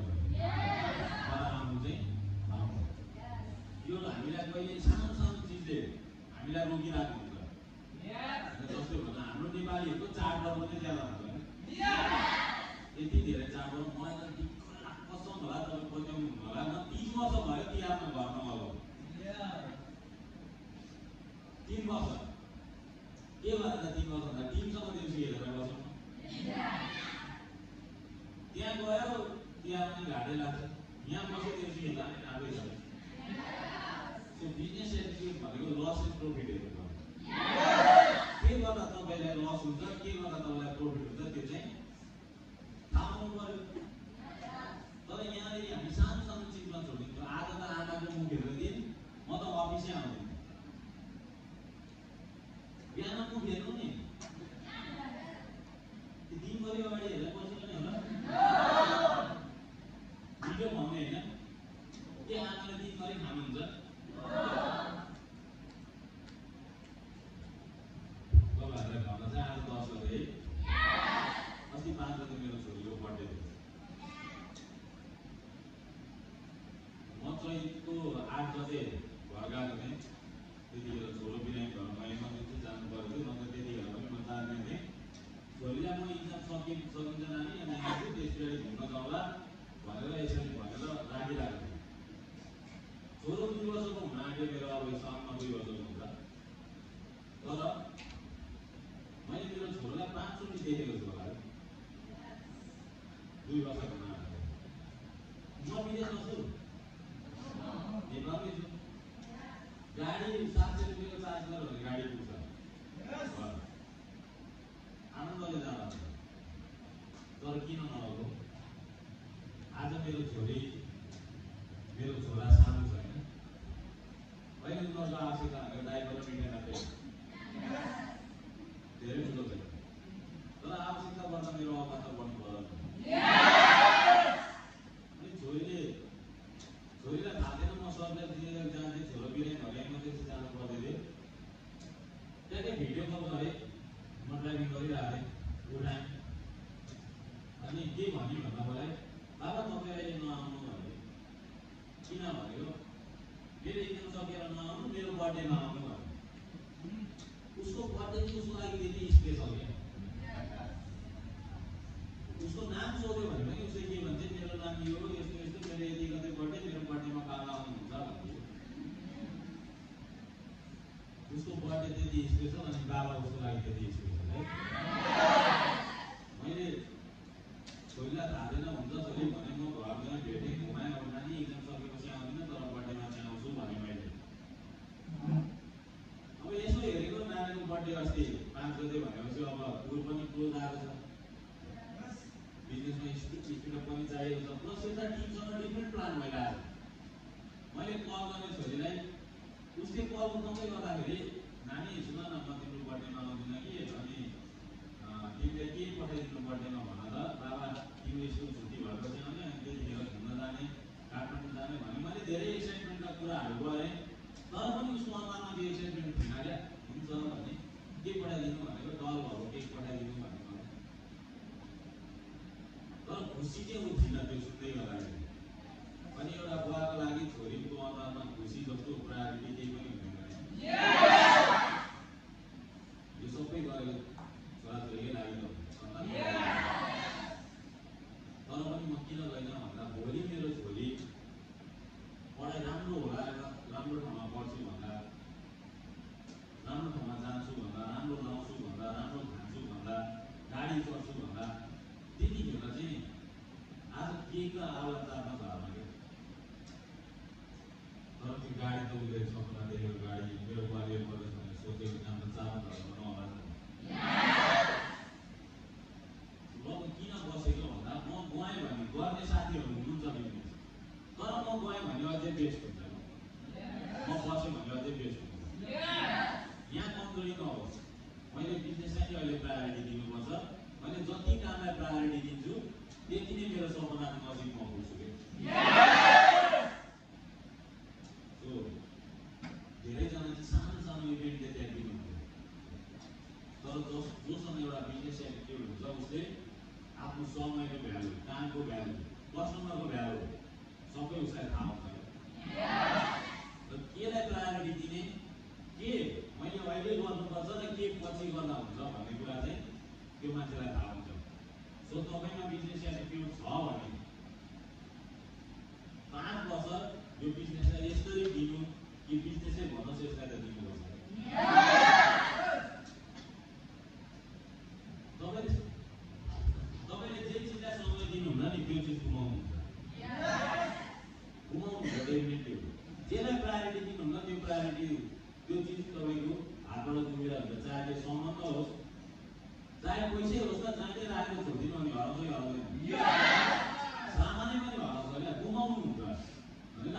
तर आउनु चाहिँ यो हामीलाई कहिले सानो सानो चिजले हामीलाई रोकिरहेको हुन्छ। जस्तो भन्दा हाम्रो नेपालीहरूको चाडपर्व चाहिँ ज्यादा हुन्छ यति धेरै चाडपर्व मलाई त दिक्क लाग्छ होला तपाईँ बचाउनु होला न 30 वर्ष भयो तिहारमा घरमा लगाऊ 3 वर्ष के गरेर 3 वर्ष भन्दा टिमसँग देउसी हेरेर बस्छौँ त्यहाँ गयो तिहारमा पनि घाटै लाग्छ यहाँ बस्यो देउसी हेर्दा पनि आफै छ। सो बिजनेस एटिट्युड भनेको लस एन्ड प्रफिटहरू छ। के गर्दा तपाईँलाई लस हुन्छ के गर्दा तपाईँलाई प्रफिट हुन्छ त्यो चाहिँ थाहा हुनु पर्यो। तर यहाँनिर हामी सानो सानो चिजमा छोडिन्छ। आज त आँखाको मुख हेरेर दिन म त अफिसै आउँदिनँ बिहान मुख हेर्नु नि दिनभरि अगाडि हेरेर बस्नु पनि होला भिडियो भन्ने होइन के आँखाले दिनभरि खानुहुन्छ तपाईँहरूलाई भन्न चाहिँ आज 10 गते अस्ति 5 गते मेरो छोरीको बर्थडे थियो। म चैतको 8 गते घर गएको थिएँ। त्यतिखेर छोरो बिरामी भयो मैले चाहिँ जानु परेको थियो नत्र त्यतिखेर पनि म जाने थिएँ। छोरीलाई म इक्जाम सकिन्छ नानी अनि त्यसपछि घुम्न जाउँला भनेर यसरी भनेर राखिरहेको थिएँ। छोरो 2 वर्षको हुन आँट्यो मेरो, अब सालमा 2 वर्षको हुन्छ। तर मैले मेरो छोरोलाई 5 चोटि देखेको छु होला 2 वर्षको हुन आँट्यो। म विदेशमा छु, नेपालमै छु। गाडी 700 रुपियाँको चार्ज गरेर भने गाडी पुग्छ, आनन्दले जाँदा। तर किन नहोको, आज मेरो छोरा सानो छैन, अहिले उनीहरूको आवश्यकता भनेको डाइपर र मिठाई मात्रै धेरै ठुलो छैन। तर आवश्यकता पर्दा मेरो अवस्था बढ्नु पर्दैन। अनि छोरीलाई थाहा थिएन म सरलाई दिएर जाँदै छोरो बिरामी भएकोमा त्यसै जानु पर्दै थियो। त्यहाँकै भिडियो कल गरेँ, म ड्राइभिङ गरिरहेको थिएँ, उठाएँ। अनि के भन्यो भन्दा मलाई, बाबा तपाईँ अहिले नआउनु भन्यो। किन भन्यो, मेरो इक्जाम सकेर नआउनु, मेरो बर्थडेमा आउनु भन्यो। उसको बर्थडे चाहिँ उसको लागि त्यति स्पेसल क्या। उसको नाम सोध्यो भने पनि उसले के भन्छ, मेरो नाम यो हो, यस्तो यस्तो, मेरो यति गते बर्थडे, मेरो बर्थडेमा बाबा आउनुहुन्छ भन्यो। उसको बर्थडे त्यति स्पेसल अनि बाबा उसको लागि त्यति स्पेसल है। मैले छोरीलाई थाहा थिएन, हुन्छ छोरी भने म घरमा भेटेँ, घुमाएँ, अब नानी इक्जाम सकेपछि आउँदिनँ तर बर्थडेमा चाहिँ आउँछु भने मैले। अब यसो हेरेको नानीको बर्थडे अस्ति 5 गते भनेपछि अब टुर पनि क्लोज आएको छ, बिजनेसमा स्पिडअप पनि चाहिएको छ, प्लस यता टिमसँग डिफ्रेन्ट प्लान भइरहेको छ। मैले कल गरेँ छोरीलाई, उसले कल उठाउँदै गर्दाखेरि नानी सुन न म तिम्रो बर्थडेमा आउँदिनँ कि, अनि तिमीले के पठाइदिनु बर्थडेमा भन त, बाबा तिम्रो स्कुल छुट्टी भएपछि आउने, अनि त्यतिखेर घुम्न जाने, काठमाडौँ जाने भने मैले धेरै एक्साइटमेन्टका कुराहरू गरेँ। तर पनि उसको अनुहारमा त्यो एक्साइटमेन्ट थिएन क्या। हुन्छ भने के पठाइदिनु भनेको, डल भएको केक पठाइदिनु भनेको। तर खुसी चाहिँ ऊ थिएन त्यो सुन्दै गर्दाखेरि। अनि एउटा बुवाको लागि छोरीको अनुहारमा खुसी जस्तो प्रायोरिटी केही पनि हुँदैन। यो सबै गरेको छोराछोरीकै लागि त सन्तान। तर पनि म किन गइनँ भन्दा भोलि मेरो छोरी पढाइ राम्रो होला, राम्रो ठाउँमा पढ्छु भन्दा, राम्रो ठाउँमा जान्छु भन्दा, राम्रो लाउँछु भन्दा, राम्रो खान्छु भन्दा, गाडी चढ्छु भन्दा, त्यतिखेर चाहिँ आज केको आवाज चाहना छ हाल्न क्या। तर त्यो गाडी त उसले सपना देखेको गाडी मेरो बुवाले पर्दैछ भने सोचेको काम त चाहना नहोला। म किन बसेको भन्दा म गएँ भने गर्ने साथीहरू हुनुहुन्छ बिजनेस, तर म गएँ भने अझै बेस्ट हुन्छ, म बसेँ भने अझै बेस्ट हुन्छ। यहाँ कमजोरी नहोस्, मैले बिजनेसलाई नै अहिले प्रायोरिटी दिनुपर्छ। मैले जति कामलाई प्रायोरिटी दिन्छु त्यति नै मेरो सपनाको नजिक म पुग्छु कि। धेरैजना चाहिँ सानो सानो इभेन्टले त्यहाँ दिनुहुन्छ, तर जोसँग एउटा बिजनेस एटिट्युड हुन्छ उसले आफ्नो समयको भ्यालु, कामको भ्यालु, कस्टमरको भ्यालु सबै उसलाई थाहा हुन्छ। र केलाई प्रायोरिटी दिने, के मैले अहिले गर्नुपर्छ र के पछि गर्दा हुन्छ भन्ने कुरा चाहिँ त्यो मान्छेलाई थाहा हुन्छ। सो तपाईँमा बिजनेस एटिट्युड छ भने 5 वर्ष यो बिजनेसलाई यसरी दिनु कि बिजनेसै भन्नुहोस् यसलाई त दिनुपर्छ। तपाईँले जे चिजलाई समय दिनुहुन्न नि त्यो चिज गुमाउनुहुन्छ, गुमाउनुहुन्छ डेफिनेटली। जेलाई प्रायोरिटी दिनुहुन्न त्यो प्रायोरिटी, त्यो चिज तपाईँको हातबाट गुमेर हुन्छ। चाहे त्यो सम्बन्ध होस्, चाहे पैसै होस् न, चाहे राखेर छोडिदिनु भने हराउँदै हराउँदैन, सामानै पनि हराउँछ क्या, गुमाउनुहुन्छ।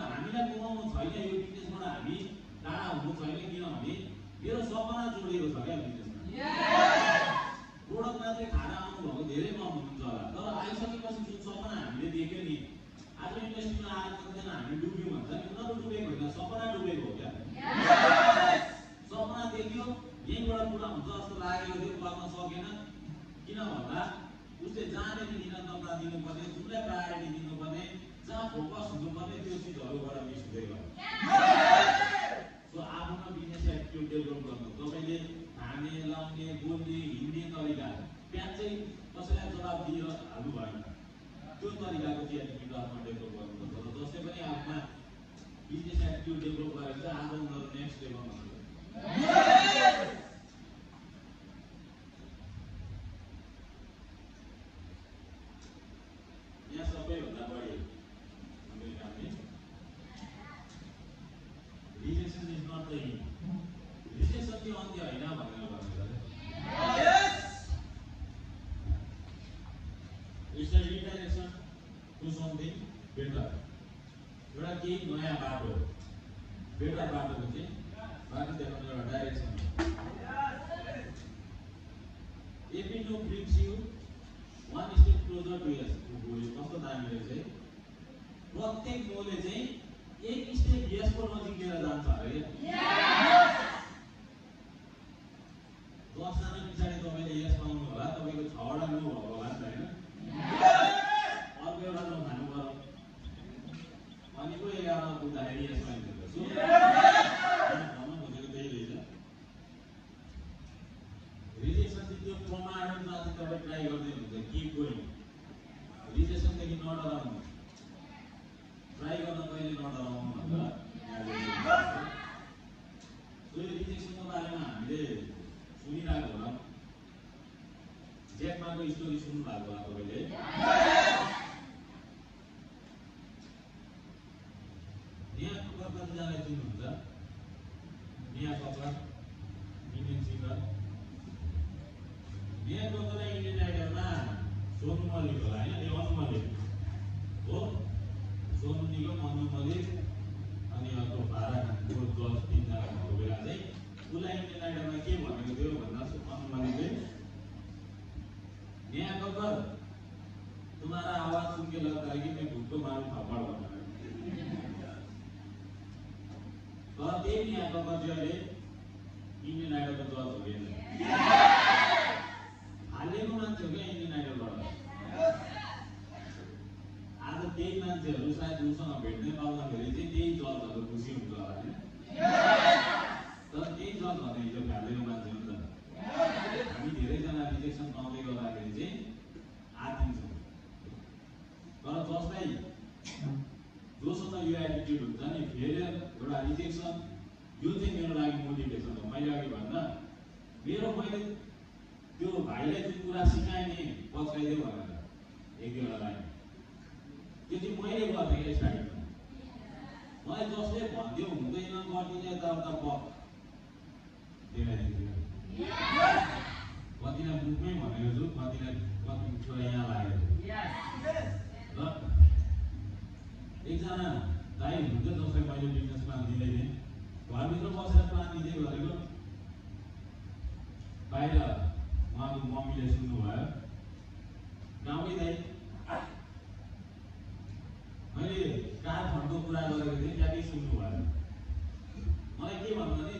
हामीलाई गुमाउनु छैन, यो बिजनेसबाट हामी टाढा हुनु छैन, किनभने मेरो सपना जोडिएको छ क्या बिजनेसमा। प्रोडक्ट मात्रै खाएर आउनुभएको धेरै कम हुनुहुन्छ होला, तर आइसकेपछि जुन सपना हामीले देख्यो नि, आज इन्डस्ट्रीमा आएर कतिजना हामी डुब्यौँ भन्छ नि, उनीहरू डुबेको होइन, सपना डुबेको हो क्या। सपना देख्यो, यहीँबाट पुरा हुन्छ जस्तो लागेको थियो, गर्न सकेन। किन भन्दा उसले जहाँनिर निरन्तरता दिनुपर्ने, जुनलाई प्रायोरिटी दिनुपर्ने, जहाँ फोकस हुनुपर्ने त्यो चिजहरूबाट मिस हुँदै गयो। सो आफ्नोमा बिजनेस एटिट्युड डेभलप गर्नु, तपाईँले खाने, लाउने, बोल्ने, हिँड्ने तरिका त्यहाँ चाहिँ कसैलाई जवाब दिएर हाल्नु भएन। त्यो तरिकाको चाहिँ एटिट्युड आफ्मा डेभलप गर्नुपर्छ र जसले पनि आफ्मा बिजनेस एटिट्युड डेभलप गरेर चाहिँ आज उनीहरू नेक्स्ट लेभलमा छ। यहाँ सबैभन्दा बढी अमेरिकाले rejection is not the end, rejection चाहिँ अन्त्य होइन भनेर भन्नुहुन्छ। It's a redirection to something better, एउटा केही नयाँ बाटो, बेटर बाटोको चाहिँ बाटो देखाउने एउटा डाइरेक्सन हो। Every no brings you one step closer to यस गोल। कस्तो दामी रहेछ है, प्रत्येक नोले चाहिँ एक स्टेप यसको नजिक लिएर जान्छ अरे। 10 जना पछाडि तपाईँले यस पाउनु होला, तपाईँको 6 वटा नो भएको होला नि त होइन। अर्को एउटा नो खानु पर्यो अनि को 11 पुग्दाखेरि यस पाइन्छ। भन्न खोजेको त्यही रहेछ। रिजेक्सन चाहिँ त्यो प्रमाणमा चाहिँ तपाईँ ट्राई गर्दै हुन्छ, किप गोइङ। रिजेक्सनदेखि नडराउनु, ट्राई गर्न कहिले नडराउनु भनेर त्यो रिजेक्सनको बारेमा हामीले सुनिरहेको होला। ज्याक माको स्टोरी सुन्नु भएको होला तपाईँले। नेहा कक्कर कतिजनाले चिन्नुहुन्छ? Neha Kakkar Indian singer. नेहा कक्करलाई इन्डियन आइडलमा सोनु मल्लिक होला होइन, ए अनु मल्लिक हो। सोनु निगम, अनु मल्लिक अनि अर्को फारा खानको जज 3 जना भएको बेला चाहिँ उसलाई इन्डियन आइडलमा के भनेको थियो भन्दा अनु मल्लिकले, नेहा कक्कर तुम्हारा आवाज सुन के लगता है कि मैं खुद को मारू थप्पड़ भन्नु। तर त्यही नेहा कक्कर चाहिँ अहिले इन्डियन आइडलको जज हो कि हालेको मान्छे हो क्या इन्डियन आइडलबाट। आज त्यही मान्छेहरू सायद उसँग भेट्दै पाउँदाखेरि चाहिँ त्यही जजहरू खुसी हुन्छ होला होइन। तर त्यही जजहरू हिजो हालेको मान्छे हो नि त। हामी धेरैजना रिजेक्सन पाउँदै गर्दाखेरि चाहिँ आत्तिन्छौँ। तर जसलाई जोसँग यो एटिट्युड हुन्छ नि, फेरि एउटा रिजेक्सन यो चाहिँ मेरो लागि मोटिभेसन हो। मैले अघि भन्दा मैले त्यो भाइलाई जुन कुरा सिकाएँ नि पछाइदियो भनेर 1-2 लाइन, त्यो चाहिँ मैले गरेँ क्या स्टार्टिङमा। मलाई जसले भनिदियो हुँदैन गरिदिने यताउता पक देखाइदिन्थ्यो। कतिलाई मुखमै भनेको छु, कतिलाई कति कुरा यहाँ लागेको र एकजना दाइ हुन्थ्यो जसलाई मैले बिजनेस प्लान दिँदै थिएँ। घरभित्र बसेर प्लान दिँदै गरेको बाहिर उहाँको मम्मीले सुन्नुभयो, गाउँकै दाइ मैले कार फन्डको कुरा गरेको थिएँ, ट्याक्कै सुन्नुभयो। मलाई के भन्नु भने